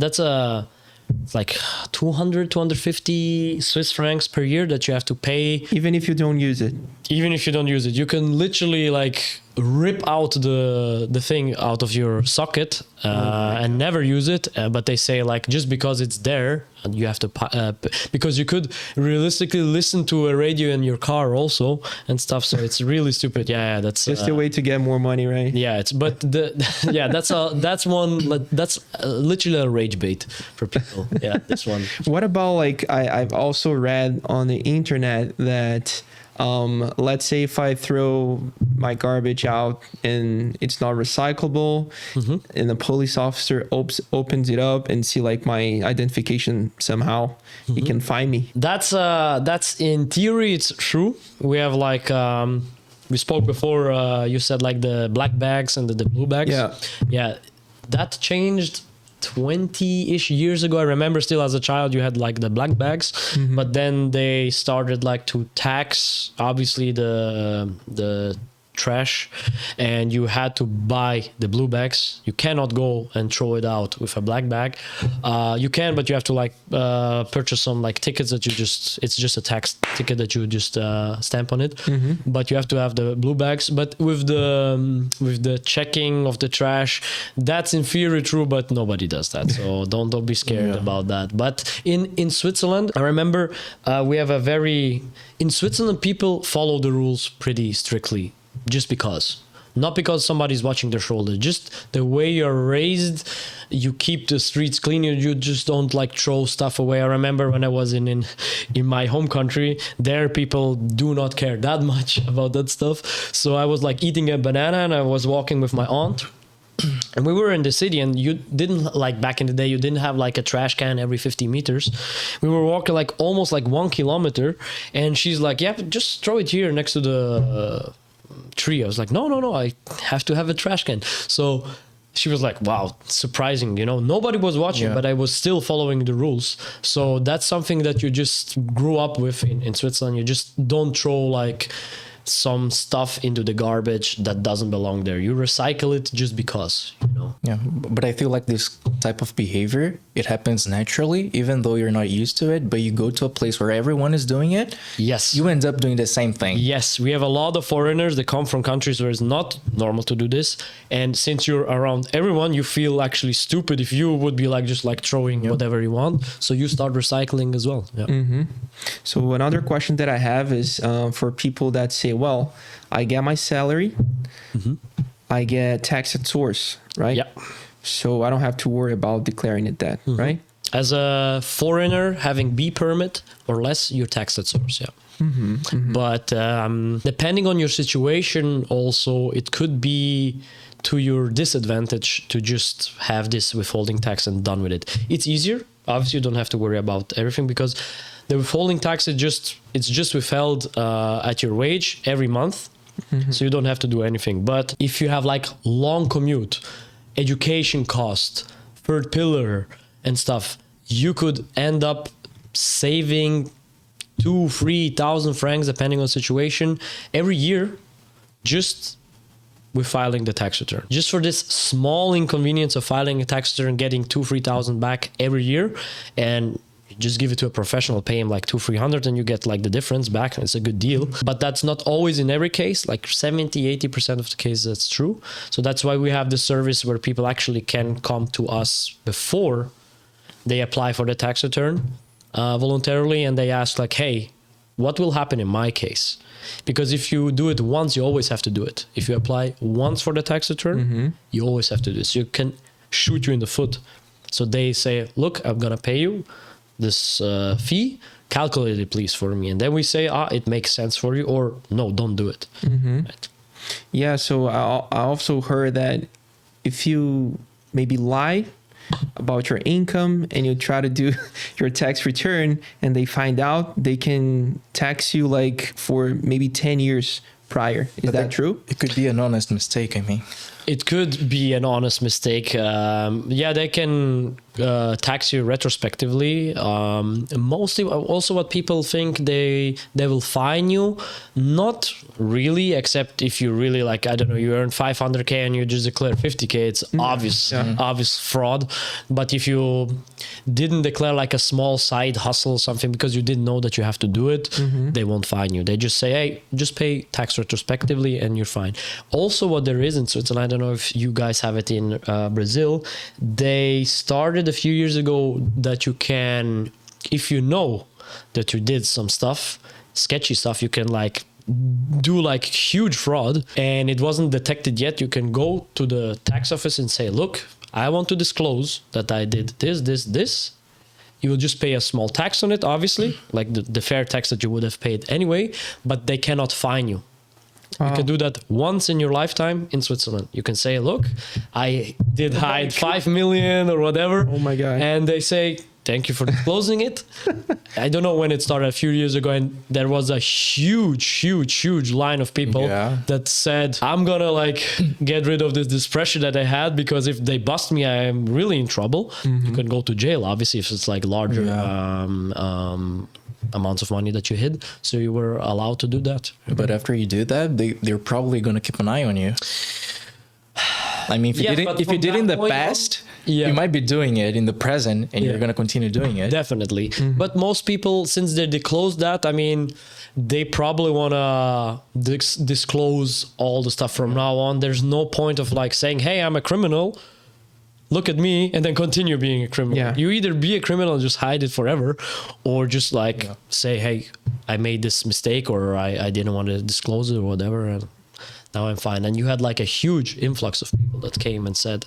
S2: it's like 200, 250 Swiss francs per year that you have to pay.
S1: Even if you don't use it.
S2: Even if you don't use it, you can literally like rip out the thing out of your socket and never use it. But they say like just because it's there, and you have to because you could realistically listen to a radio in your car also and stuff. So it's really stupid. Yeah, that's
S1: Just a way to get more money, right?
S2: yeah. It's but that's literally a rage bait for people. Yeah, this one.
S1: What about like I've also read on the internet that let's say if I throw my garbage out and it's not recyclable, and the police officer opens it up and see like my identification somehow, he can find me.
S2: That's in theory it's true. We have like we spoke before. You said like the black bags and the blue bags. Yeah, that changed 20-ish years ago. I remember still as a child you had like the black bags, but then they started like to tax obviously the trash and you had to buy the blue bags. You cannot go and throw it out with a black bag. You can, but you have to like purchase some like tickets that it's just a tax ticket that you just stamp on it. But you have to have the blue bags. But with the checking of the trash, that's in theory true, but nobody does that. So don't be scared about that. But in Switzerland, I remember we have in Switzerland, people follow the rules pretty strictly. Just because. Not because somebody's watching their shoulder. Just the way you're raised, you keep the streets clean. You just don't like throw stuff away. I remember when I was in my home country, there people do not care that much about that stuff. So I was like eating a banana and I was walking with my aunt. And we were in the city and you didn't like back in the day, you didn't have like a trash can every 50 meters. We were walking like almost like 1 kilometer and she's like, yeah, just throw it here next to the tree. I was like, no, I have to have a trash can. So she was like, wow, surprising, nobody was watching, but I was still following the rules. So that's something that you just grew up with in Switzerland. You just don't throw like some stuff into the garbage that doesn't belong there. You recycle it just because,
S3: Yeah, but I feel like this type of behavior, it happens naturally, even though you're not used to it, but you go to a place where everyone is doing it.
S2: Yes.
S3: You end up doing the same thing.
S2: Yes, we have a lot of foreigners that come from countries where it's not normal to do this. And since you're around everyone, you feel actually stupid if you would be like just like throwing whatever you want. So you start recycling as well. Yeah.
S1: So another question that I have is for people that say, well, I get my salary, I get tax at source, right?
S2: Yeah.
S1: So I don't have to worry about declaring it that, right?
S2: As a foreigner having B permit or less, you're taxed at source, But depending on your situation also, it could be to your disadvantage to just have this withholding tax and done with it. It's easier. Obviously, you don't have to worry about everything because the withholding tax it's just withheld at your wage every month. So you don't have to do anything. But if you have like long commute, education cost, third pillar and stuff, you could end up saving 2,000-3,000 francs, depending on the situation, every year just with filing the tax return. Just for this small inconvenience of filing a tax return, getting 2,000-3,000 back every year, and just give it to a professional, pay him like 200-300 and you get like the difference back. It's a good deal. But that's not always in every case, like 70-80% of the cases that's true. So that's why we have the service where people actually can come to us before they apply for the tax return voluntarily, and they ask like, hey, what will happen in my case? Because if you do it once, you always have to do it. If you apply once for the tax return, you always have to do this. You can shoot you in the foot. So they say, look, I'm going to pay you this fee, calculate it please for me. And then we say, it makes sense for you, or no, don't do it. Right.
S1: Yeah, so I also heard that if you maybe lie about your income and you try to do your tax return and they find out, they can tax you like for maybe 10 years prior. Is that true?
S3: It could be an honest mistake, I mean.
S2: It could be an honest mistake. They can tax you retrospectively. Mostly also what people think they will fine you. Not really, except if you really like, I don't know, you earn 500k and you just declare 50k, it's obvious fraud. But if you didn't declare like a small side hustle or something because you didn't know that you have to do it, they won't fine you. They just say, hey, just pay tax retrospectively and you're fine. Also what there is in Switzerland, I don't know if you guys have it in Brazil, they started a few years ago that you can, if you know that you did some stuff, sketchy stuff, you can like do like huge fraud and it wasn't detected yet. You can go to the tax office and say, look, I want to disclose that I did this. You will just pay a small tax on it, obviously, like the fair tax that you would have paid anyway, but they cannot fine you. You can do that once in your lifetime in Switzerland. You can say, look, I did hide 5 million or whatever.
S1: Oh my God.
S2: And they say, thank you for disclosing it. I don't know when it started, a few years ago, and there was a huge line of people that said, I'm gonna like get rid of this pressure that I had, because if they bust me, I am really in trouble. You can go to jail, obviously, if it's like larger amounts of money that you hid. So you were allowed to do that.
S3: But after you do that, they're probably going to keep an eye on you. I mean, if you did in the past, you might be doing it in the present, and you're going to continue doing it.
S2: Definitely. But most people, since they disclosed that, I mean, they probably want to disclose all the stuff from now on. There's no point of like saying, hey, I'm a criminal, look at me, and then continue being a criminal.
S1: Yeah.
S2: You either be a criminal and just hide it forever, or just like say, hey, I made this mistake, or I didn't want to disclose it or whatever, and now I'm fine. And you had like a huge influx of people that came and said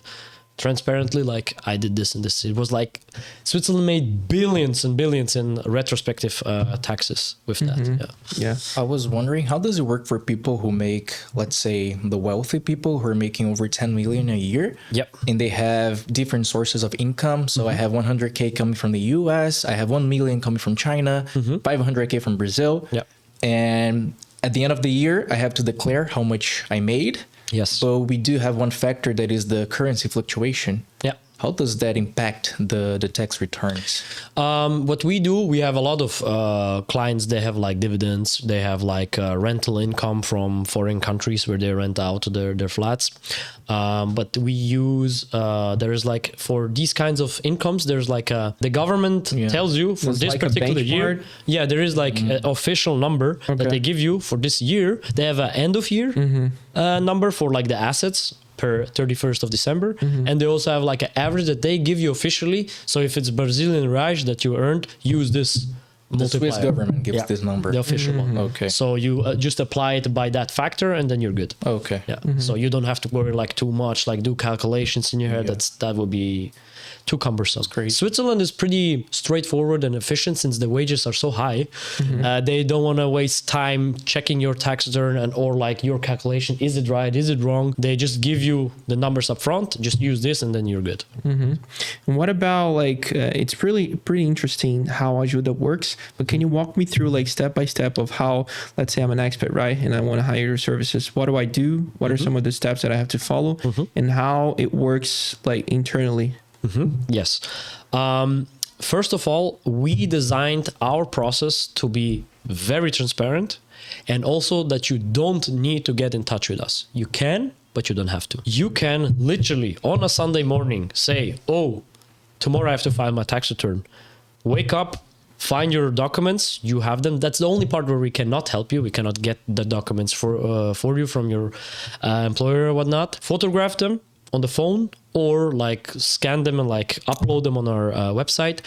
S2: transparently, like, I did this and this. It was like Switzerland made billions and billions in retrospective taxes with that.
S1: Yeah.
S3: I was wondering, how does it work for people who make, let's say, the wealthy people who are making over 10 million a year?
S2: Yep.
S3: And they have different sources of income. So I have 100K coming from the US, I have 1 million coming from China, 500K from Brazil.
S2: Yep.
S3: And at the end of the year, I have to declare how much I made.
S2: Yes.
S3: So we do have one factor that is the currency fluctuation.
S2: Yeah.
S3: How does that impact the tax returns?
S2: What we do, we have a lot of clients. They have like dividends. They have like rental income from foreign countries where they rent out their flats. But we use, there's like, for these kinds of incomes, there's like the government tells you for
S1: There's
S2: this
S1: like a
S2: particular year.
S1: benchmark?
S2: Yeah, there is like an official number that they give you for this year. They have an end of year number for like the assets per 31st of December. And they also have like an average that they give you officially. So if it's Brazilian reais that you earned, use this
S3: The Swiss
S2: multiplier.
S3: government gives this number.
S2: The official one.
S3: Okay.
S2: So you just apply it by that factor and then you're good.
S3: Okay.
S2: Yeah. So you don't have to worry like too much, like do calculations in your head. That would be too cumbersome.
S3: Great.
S2: Switzerland is pretty straightforward and efficient since the wages are so high. They don't want to waste time checking your tax return or like your calculation. Is it right? Is it wrong? They just give you the numbers up front. Just use this and then you're good.
S1: And what about like, it's really pretty interesting how ajooda works, but can you walk me through like step by step of how, let's say I'm an expat, right? And I want to hire your services. What do I do? What are some of the steps that I have to follow and how it works like internally?
S2: Yes. First of all, we designed our process to be very transparent and also that you don't need to get in touch with us. You can, but you don't have to. You can literally on a Sunday morning say, oh, tomorrow I have to file my tax return. Wake up, find your documents, you have them. That's the only part where we cannot help you. We cannot get the documents for you from your employer or whatnot. Photograph them on the phone or like scan them and like upload them on our website.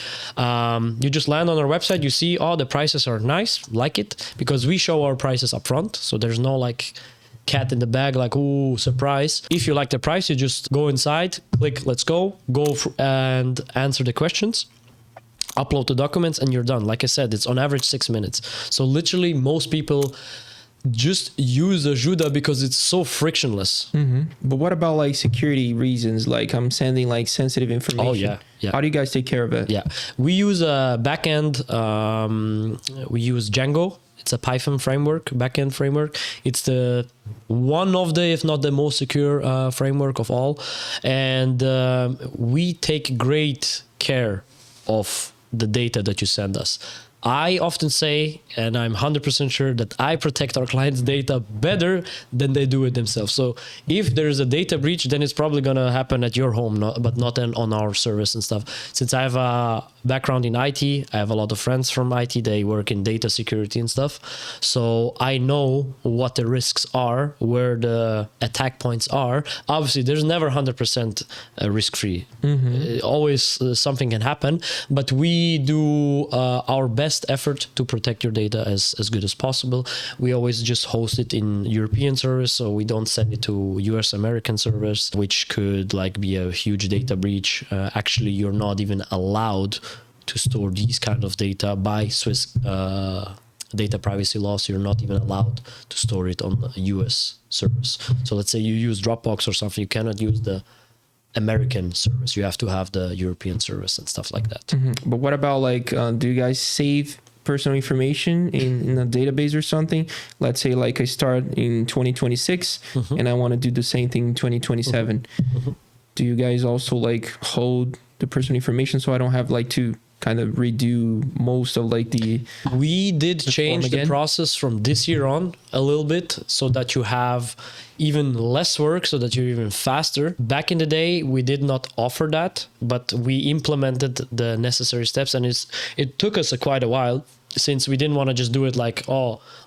S2: You just land on our website, you see, oh, the prices are nice, like it, because we show our prices up front. So there's no like cat in the bag, like, ooh, surprise. If you like the price, you just go inside, click, let's go and answer the questions. Upload the documents and you're done. Like I said, it's on average 6 minutes. So literally most people just use ajooda because it's so frictionless.
S1: But what about like security reasons? Like I'm sending like sensitive information.
S2: Oh, yeah.
S1: How do you guys take care of it?
S2: Yeah. We use a backend. We use Django. It's a Python framework, backend framework. It's the one of the, if not the most secure framework of all. And we take great care of the data that you send us. I often say, and I'm 100% sure that I protect our clients' data better than they do it themselves. So if there is a data breach, then it's probably going to happen at your home, but not on our service and stuff. Since I have a background in IT, I have a lot of friends from IT. They work in data security and stuff. So I know what the risks are, where the attack points are. Obviously, there's never 100% risk-free. Always something can happen, but we do our best effort to protect your data as good as possible. We always just host it in European service, so we don't send it to US American servers, which could like be a huge data breach. Actually, you're not even allowed to store these kind of data by Swiss data privacy laws. You're not even allowed to store it on a US service. So let's say you use Dropbox or something, you cannot use the American service. You have to have the European service and stuff like that.
S1: But what about like, do you guys save personal information in a database or something? Let's say like I start in 2026 and I want to do the same thing in 2027. Do you guys also like hold the personal information so I don't have like to kind of redo most of like
S2: we did change the
S1: again?
S2: process from this year on a little bit so that you have even less work, so that you're even faster. Back in the day, we did not offer that, but we implemented the necessary steps, and it took us quite a while, since we didn't want to just do it like,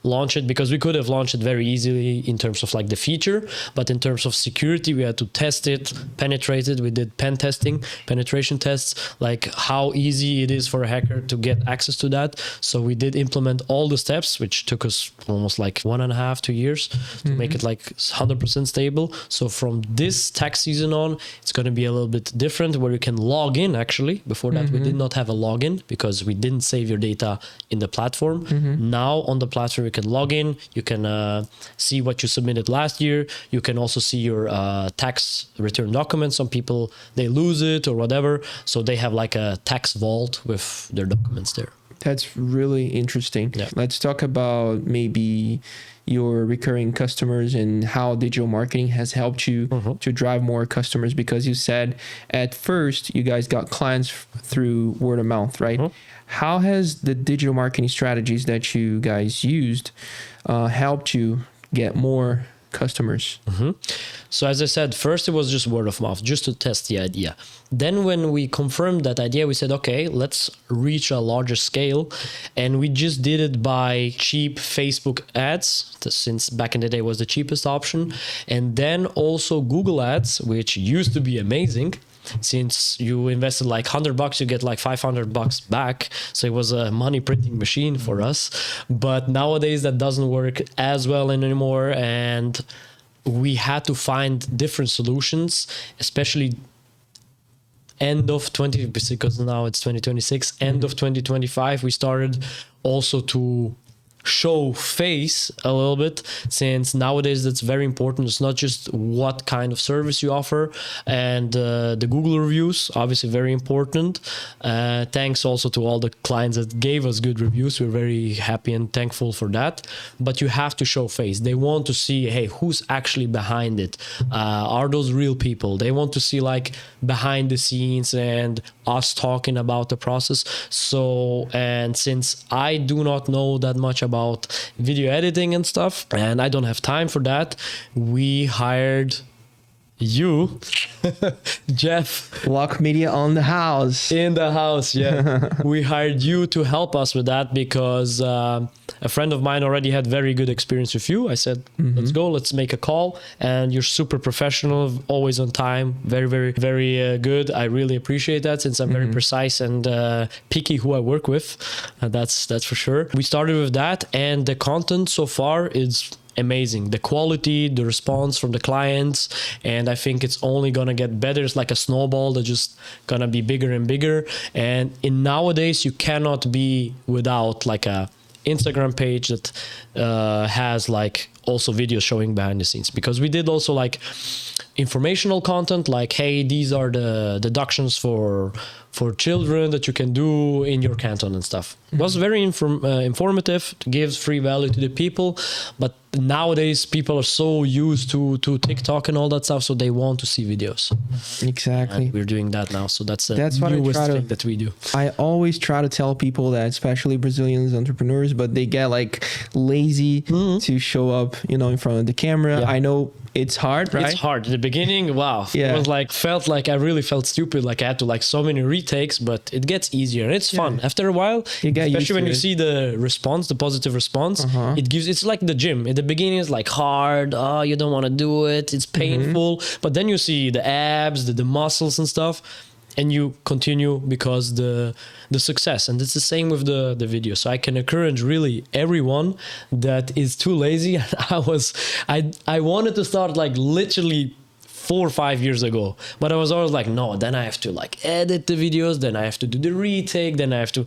S2: launch it, because we could have launched it very easily in terms of like the feature, but in terms of security, we had to test it, penetrate it. We did penetration tests, like how easy it is for a hacker to get access to that. So we did implement all the steps, which took us almost like 1.5 2 years to make it like 100% stable. So from this tax season on, it's going to be a little bit different, where you can log in. Actually, before that, we did not have a login because we didn't save your data in the platform. Now on the platform, you can log in, you can see what you submitted last year. You can also see your tax return documents. Some people, they lose it or whatever, so they have like a tax vault with their documents there.
S1: That's really interesting.
S2: Yeah.
S1: Let's talk about maybe your recurring customers and how digital marketing has helped you to drive more customers, because you said at first you guys got clients through word of mouth, right? How has the digital marketing strategies that you guys used helped you get more customers?
S2: So as I said, first it was just word of mouth, just to test the idea. Then when we confirmed that idea, we said, okay, let's reach a larger scale. And we just did it by cheap Facebook ads, since back in the day was the cheapest option. And then also Google ads, which used to be amazing. Since you invested like $100, you get like $500 back. So it was a money printing machine for us. But nowadays that doesn't work as well anymore. And we had to find different solutions, especially end of because now it's 2026, end of 2025, we started also to show face a little bit, since nowadays that's very important. It's not just what kind of service you offer, and the Google reviews, obviously very important. Thanks also to all the clients that gave us good reviews. We're very happy and thankful for that. But you have to show face. They want to see, hey, who's actually behind it? Are those real people? They want to see like behind the scenes and us talking about the process. So, and since I do not know that much about video editing and stuff, and I don't have time for that, we hired you, Jeff.
S1: Lock Media on the house.
S2: In the house, yeah. We hired you to help us with that, because a friend of mine already had very good experience with you. I said, let's go, let's make a call. And you're super professional, always on time, very, very, very good. I really appreciate that, since I'm very precise and picky who I work with. That's for sure. We started with that, and the content so far is amazing. The quality, the response from the clients, and I think it's only gonna get better. It's like a snowball that's just gonna be bigger and bigger. And in nowadays, you cannot be without like a Instagram page that has like also videos showing behind the scenes, because we did also like informational content, like, hey, these are the deductions for children that you can do in your canton and stuff. It was very informative, gives free value to the people, but nowadays people are so used to TikTok and all that stuff, so they want to see videos.
S1: Exactly.
S2: And we're doing that now, so that's the
S1: what
S2: newest
S1: I try
S2: thing that we do.
S1: I always try to tell people that, especially Brazilians entrepreneurs, but they get like lazy to show up, in front of the camera.
S2: Yeah.
S1: I know it's hard, right?
S2: It's hard. In the beginning, wow.
S1: Yeah.
S2: It was like, I really felt stupid. Like I had to like so many retakes, but it gets easier and it's fun. After a while,
S1: You get used
S2: especially when
S1: to
S2: you
S1: it.
S2: see the response, the positive response, it's like the gym. In the beginning, it's like hard. Oh, you don't want to do it. It's painful. But then you see the abs, the muscles and stuff, and you continue because the success. And it's the same with the video. So I can encourage really everyone that is too lazy. I wanted to start like literally 4 or 5 years ago, but I was always like, no, then I have to like edit the videos, then I have to do the retake, then I have to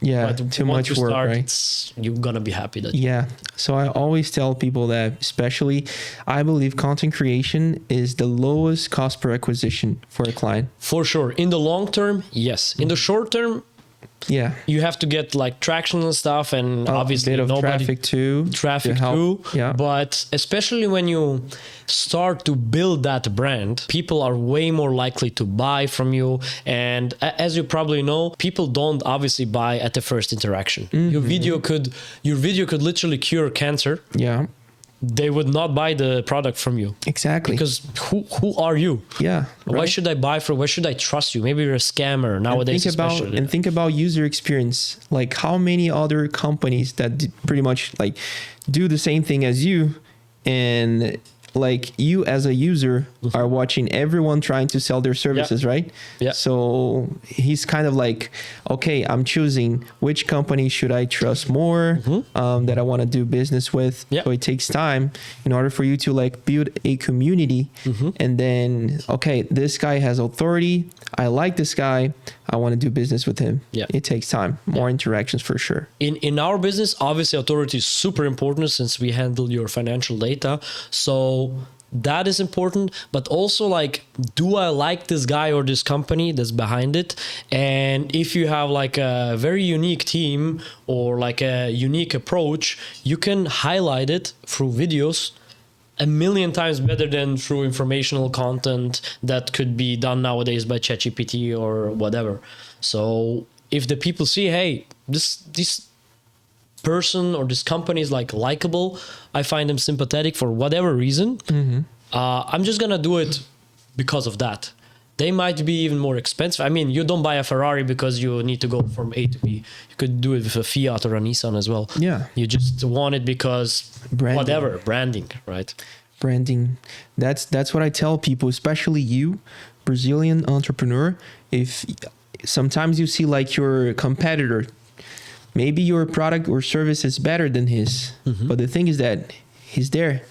S1: Yeah,
S2: but
S1: too
S2: once
S1: much
S2: you
S1: work,
S2: start,
S1: right?
S2: You're gonna be happy that
S1: Yeah. So I always tell people that, especially, I believe content creation is the lowest cost per acquisition for a client.
S2: for sure. In the long term, yes. In the short term,
S1: Yeah.
S2: You have to get like traction and stuff, and obviously
S1: a bit of traffic too. Yeah.
S2: But especially when you start to build that brand, people are way more likely to buy from you. And as you probably know, people don't obviously buy at the first interaction. Your video could literally cure cancer.
S1: Yeah.
S2: They would not buy the product from you.
S1: Exactly.
S2: Because who are you?
S1: Yeah.
S2: Right? Why should I buy from? Why should I trust you? Maybe you're a scammer nowadays.
S1: Think about user experience. Like how many other companies that pretty much like do the same thing as you, and like you as a user are watching everyone trying to sell their services, right?
S2: Yeah.
S1: So he's kind of like, okay, I'm choosing which company should I trust more, that I want to do business with.
S2: Yeah.
S1: So it takes time in order for you to like build a community, and then, okay, this guy has authority. I like this guy. I want to do business with him.
S2: Yeah.
S1: It takes time, more interactions for sure.
S2: In our business, obviously authority is super important since we handle your financial data. So that is important, but also like, do I like this guy or this company that's behind it? And if you have like a very unique team or like a unique approach, you can highlight it through videos a million times better than through informational content that could be done nowadays by ChatGPT or whatever. So if the people see, hey, this person or this company is like likable, I find them sympathetic for whatever reason, I'm just gonna do it because of that. They might be even more expensive. I mean, you don't buy a Ferrari because you need to go from A to B. You could do it with a Fiat or a Nissan as well.
S1: Yeah.
S2: You just want it because branding, right?
S1: Branding. That's what I tell people, especially you, Brazilian entrepreneur. If sometimes you see like your competitor, maybe your product or service is better than his, but the thing is that he's there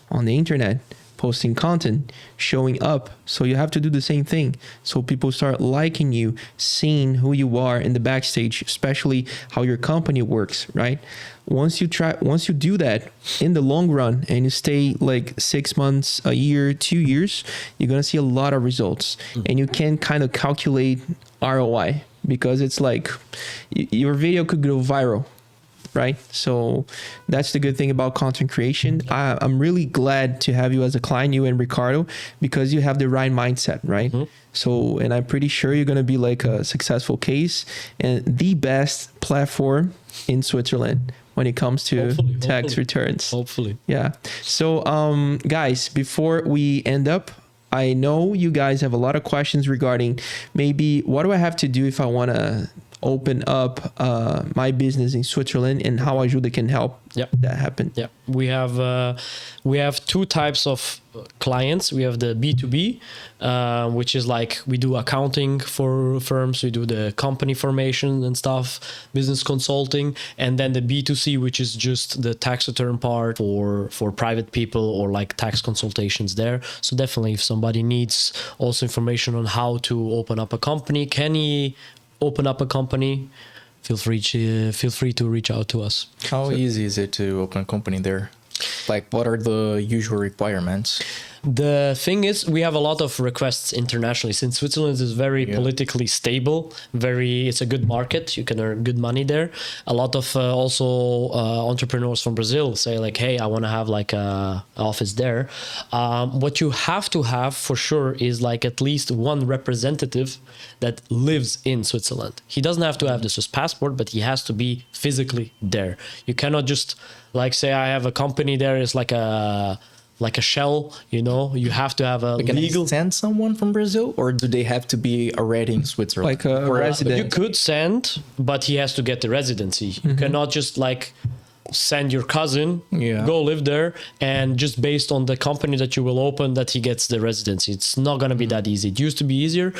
S1: on the internet posting content, showing up. So you have to do the same thing. So people start liking you, seeing who you are in the backstage, especially how your company works, right? Once you do that in the long run and you stay like 6 months, a year, 2 years, you're going to see a lot of results, and you can kind of calculate ROI because it's like your video could go viral. Right. So that's the good thing about content creation. I'm really glad to have you as a client, you and Ricardo, because you have the right mindset. Right. So, and I'm pretty sure you're going to be like a successful case and the best platform in Switzerland when it comes to tax returns.
S2: Hopefully.
S1: Yeah. So, guys, before we end up, I know you guys have a lot of questions regarding maybe what do I have to do if I want to open up my business in Switzerland, and how ajooda can help that happen.
S2: Yeah, we have two types of clients. We have the B2B, which is like we do accounting for firms, we do the company formation and stuff, business consulting, and then the B2C, which is just the tax return part for private people or like tax consultations there. So definitely, if somebody needs also information on how to open up a company, can he open up a company, feel free to reach out to us.
S3: How easy is it to open a company there? Like, what are the usual requirements?
S2: The thing is, we have a lot of requests internationally since Switzerland is very politically stable. It's a good market. You can earn good money there. A lot of entrepreneurs from Brazil say like, hey, I want to have like a office there. What you have to have for sure is like at least one representative that lives in Switzerland. He doesn't have to have the Swiss passport, but he has to be physically there. You cannot just like say I have a company there. It's like a shell, you know. You have to have a legal.
S3: Can I send someone from Brazil, or do they have to be already in Switzerland?
S1: Like a resident.
S2: You could send, but he has to get the residency. You cannot just like send your cousin, go live there, and just based on the company that you will open, that he gets the residency. It's not going to be that easy. It used to be easier.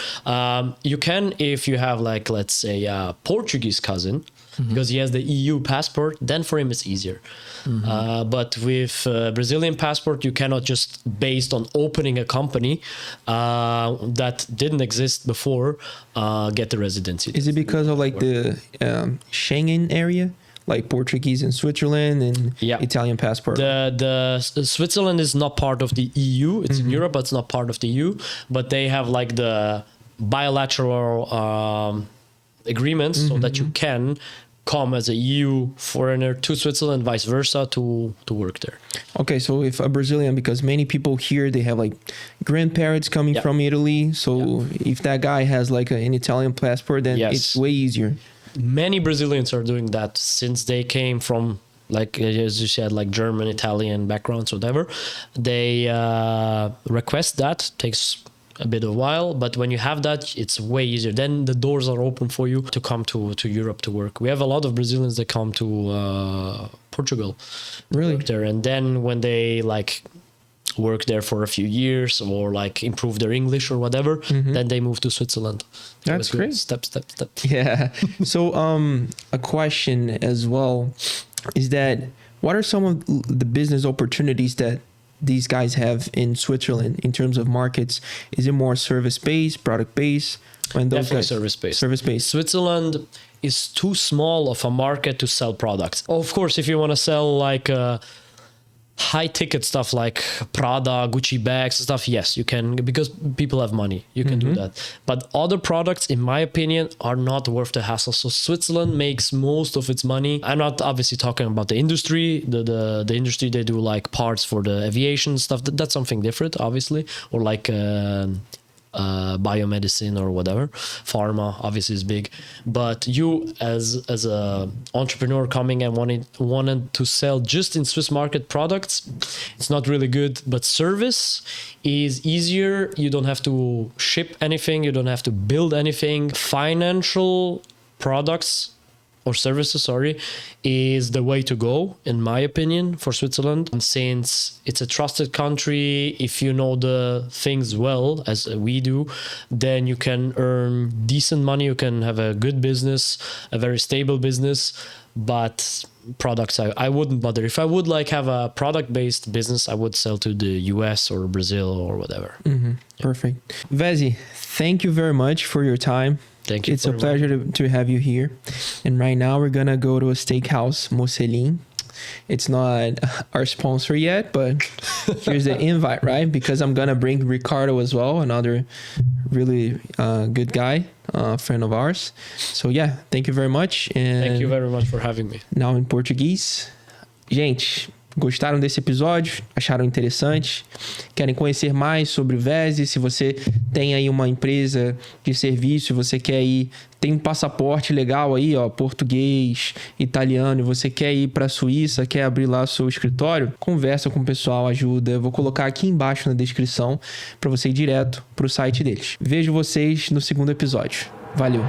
S2: You can, if you have like, let's say a Portuguese cousin, because he has the EU passport, then for him it's easier. But with Brazilian passport, you cannot just, based on opening a company that didn't exist before, get the residency.
S1: Is it because of like the Schengen area? Like Portuguese in Switzerland and Italian passport.
S2: The Switzerland is not part of the EU. It's in Europe, but it's not part of the EU. But they have like the bilateral agreements so that you can come as a EU foreigner to Switzerland, vice versa, to work there.
S1: Okay, so if a Brazilian, because many people here, they have like grandparents coming from Italy. So if that guy has like an Italian passport, then it's way easier.
S2: Many Brazilians are doing that since they came from, like as you said, like German, Italian backgrounds, whatever. They request that. Takes a bit of a while, but when you have that, it's way easier. Then the doors are open for you to come to Europe to work. We have a lot of Brazilians that come to Portugal, work there, and then when they like work there for a few years or like improve their English or whatever, then they move to Switzerland.
S1: That's great.
S2: Step.
S1: Yeah. So a question as well is that what are some of the business opportunities that these guys have in Switzerland in terms of markets? Is it more service-based, product-based?
S2: Definitely service-based.
S1: Service-based.
S2: Switzerland is too small of a market to sell products. Of course, if you want to sell like high-ticket stuff like Prada, Gucci bags, stuff, yes, you can, because people have money. You can do that. But other products, in my opinion, are not worth the hassle. So Switzerland makes most of its money. I'm not obviously talking about the industry. The industry, they do like parts for the aviation stuff. That's something different, obviously. Or like biomedicine or whatever. Pharma obviously is big, but you as a entrepreneur coming and wanted to sell just in Swiss market products, it's not really good. But service is easier. You don't have to ship anything. You don't have to build anything. Financial products or services, is the way to go, in my opinion, for Switzerland. And since it's a trusted country, if you know the things well, as we do, then you can earn decent money. You can have a good business, a very stable business. But products, I wouldn't bother. If I would like have a product-based business, I would sell to the US or Brazil or whatever.
S1: Perfect. Vesi, thank you very much for your time.
S2: Thank you.
S1: It's a pleasure to have you here. And right now we're going to go to a steakhouse, Mocelin. It's not our sponsor yet, but here's the invite, right? Because I'm going to bring Ricardo as well, another really good guy, friend of ours. So yeah, thank you very much. And
S2: thank you very much for having me.
S1: Now em português. Gente, gostaram desse episódio? Acharam interessante? Querem conhecer mais sobre o Vesi? Se você tem aí uma empresa de serviço, você quer ir, tem um passaporte legal aí, ó, português, italiano, e você quer ir para a Suíça, quer abrir lá o seu escritório, conversa com o pessoal, ajuda. Eu vou colocar aqui embaixo na descrição para você ir direto para o site deles. Vejo vocês no segundo episódio. Valeu!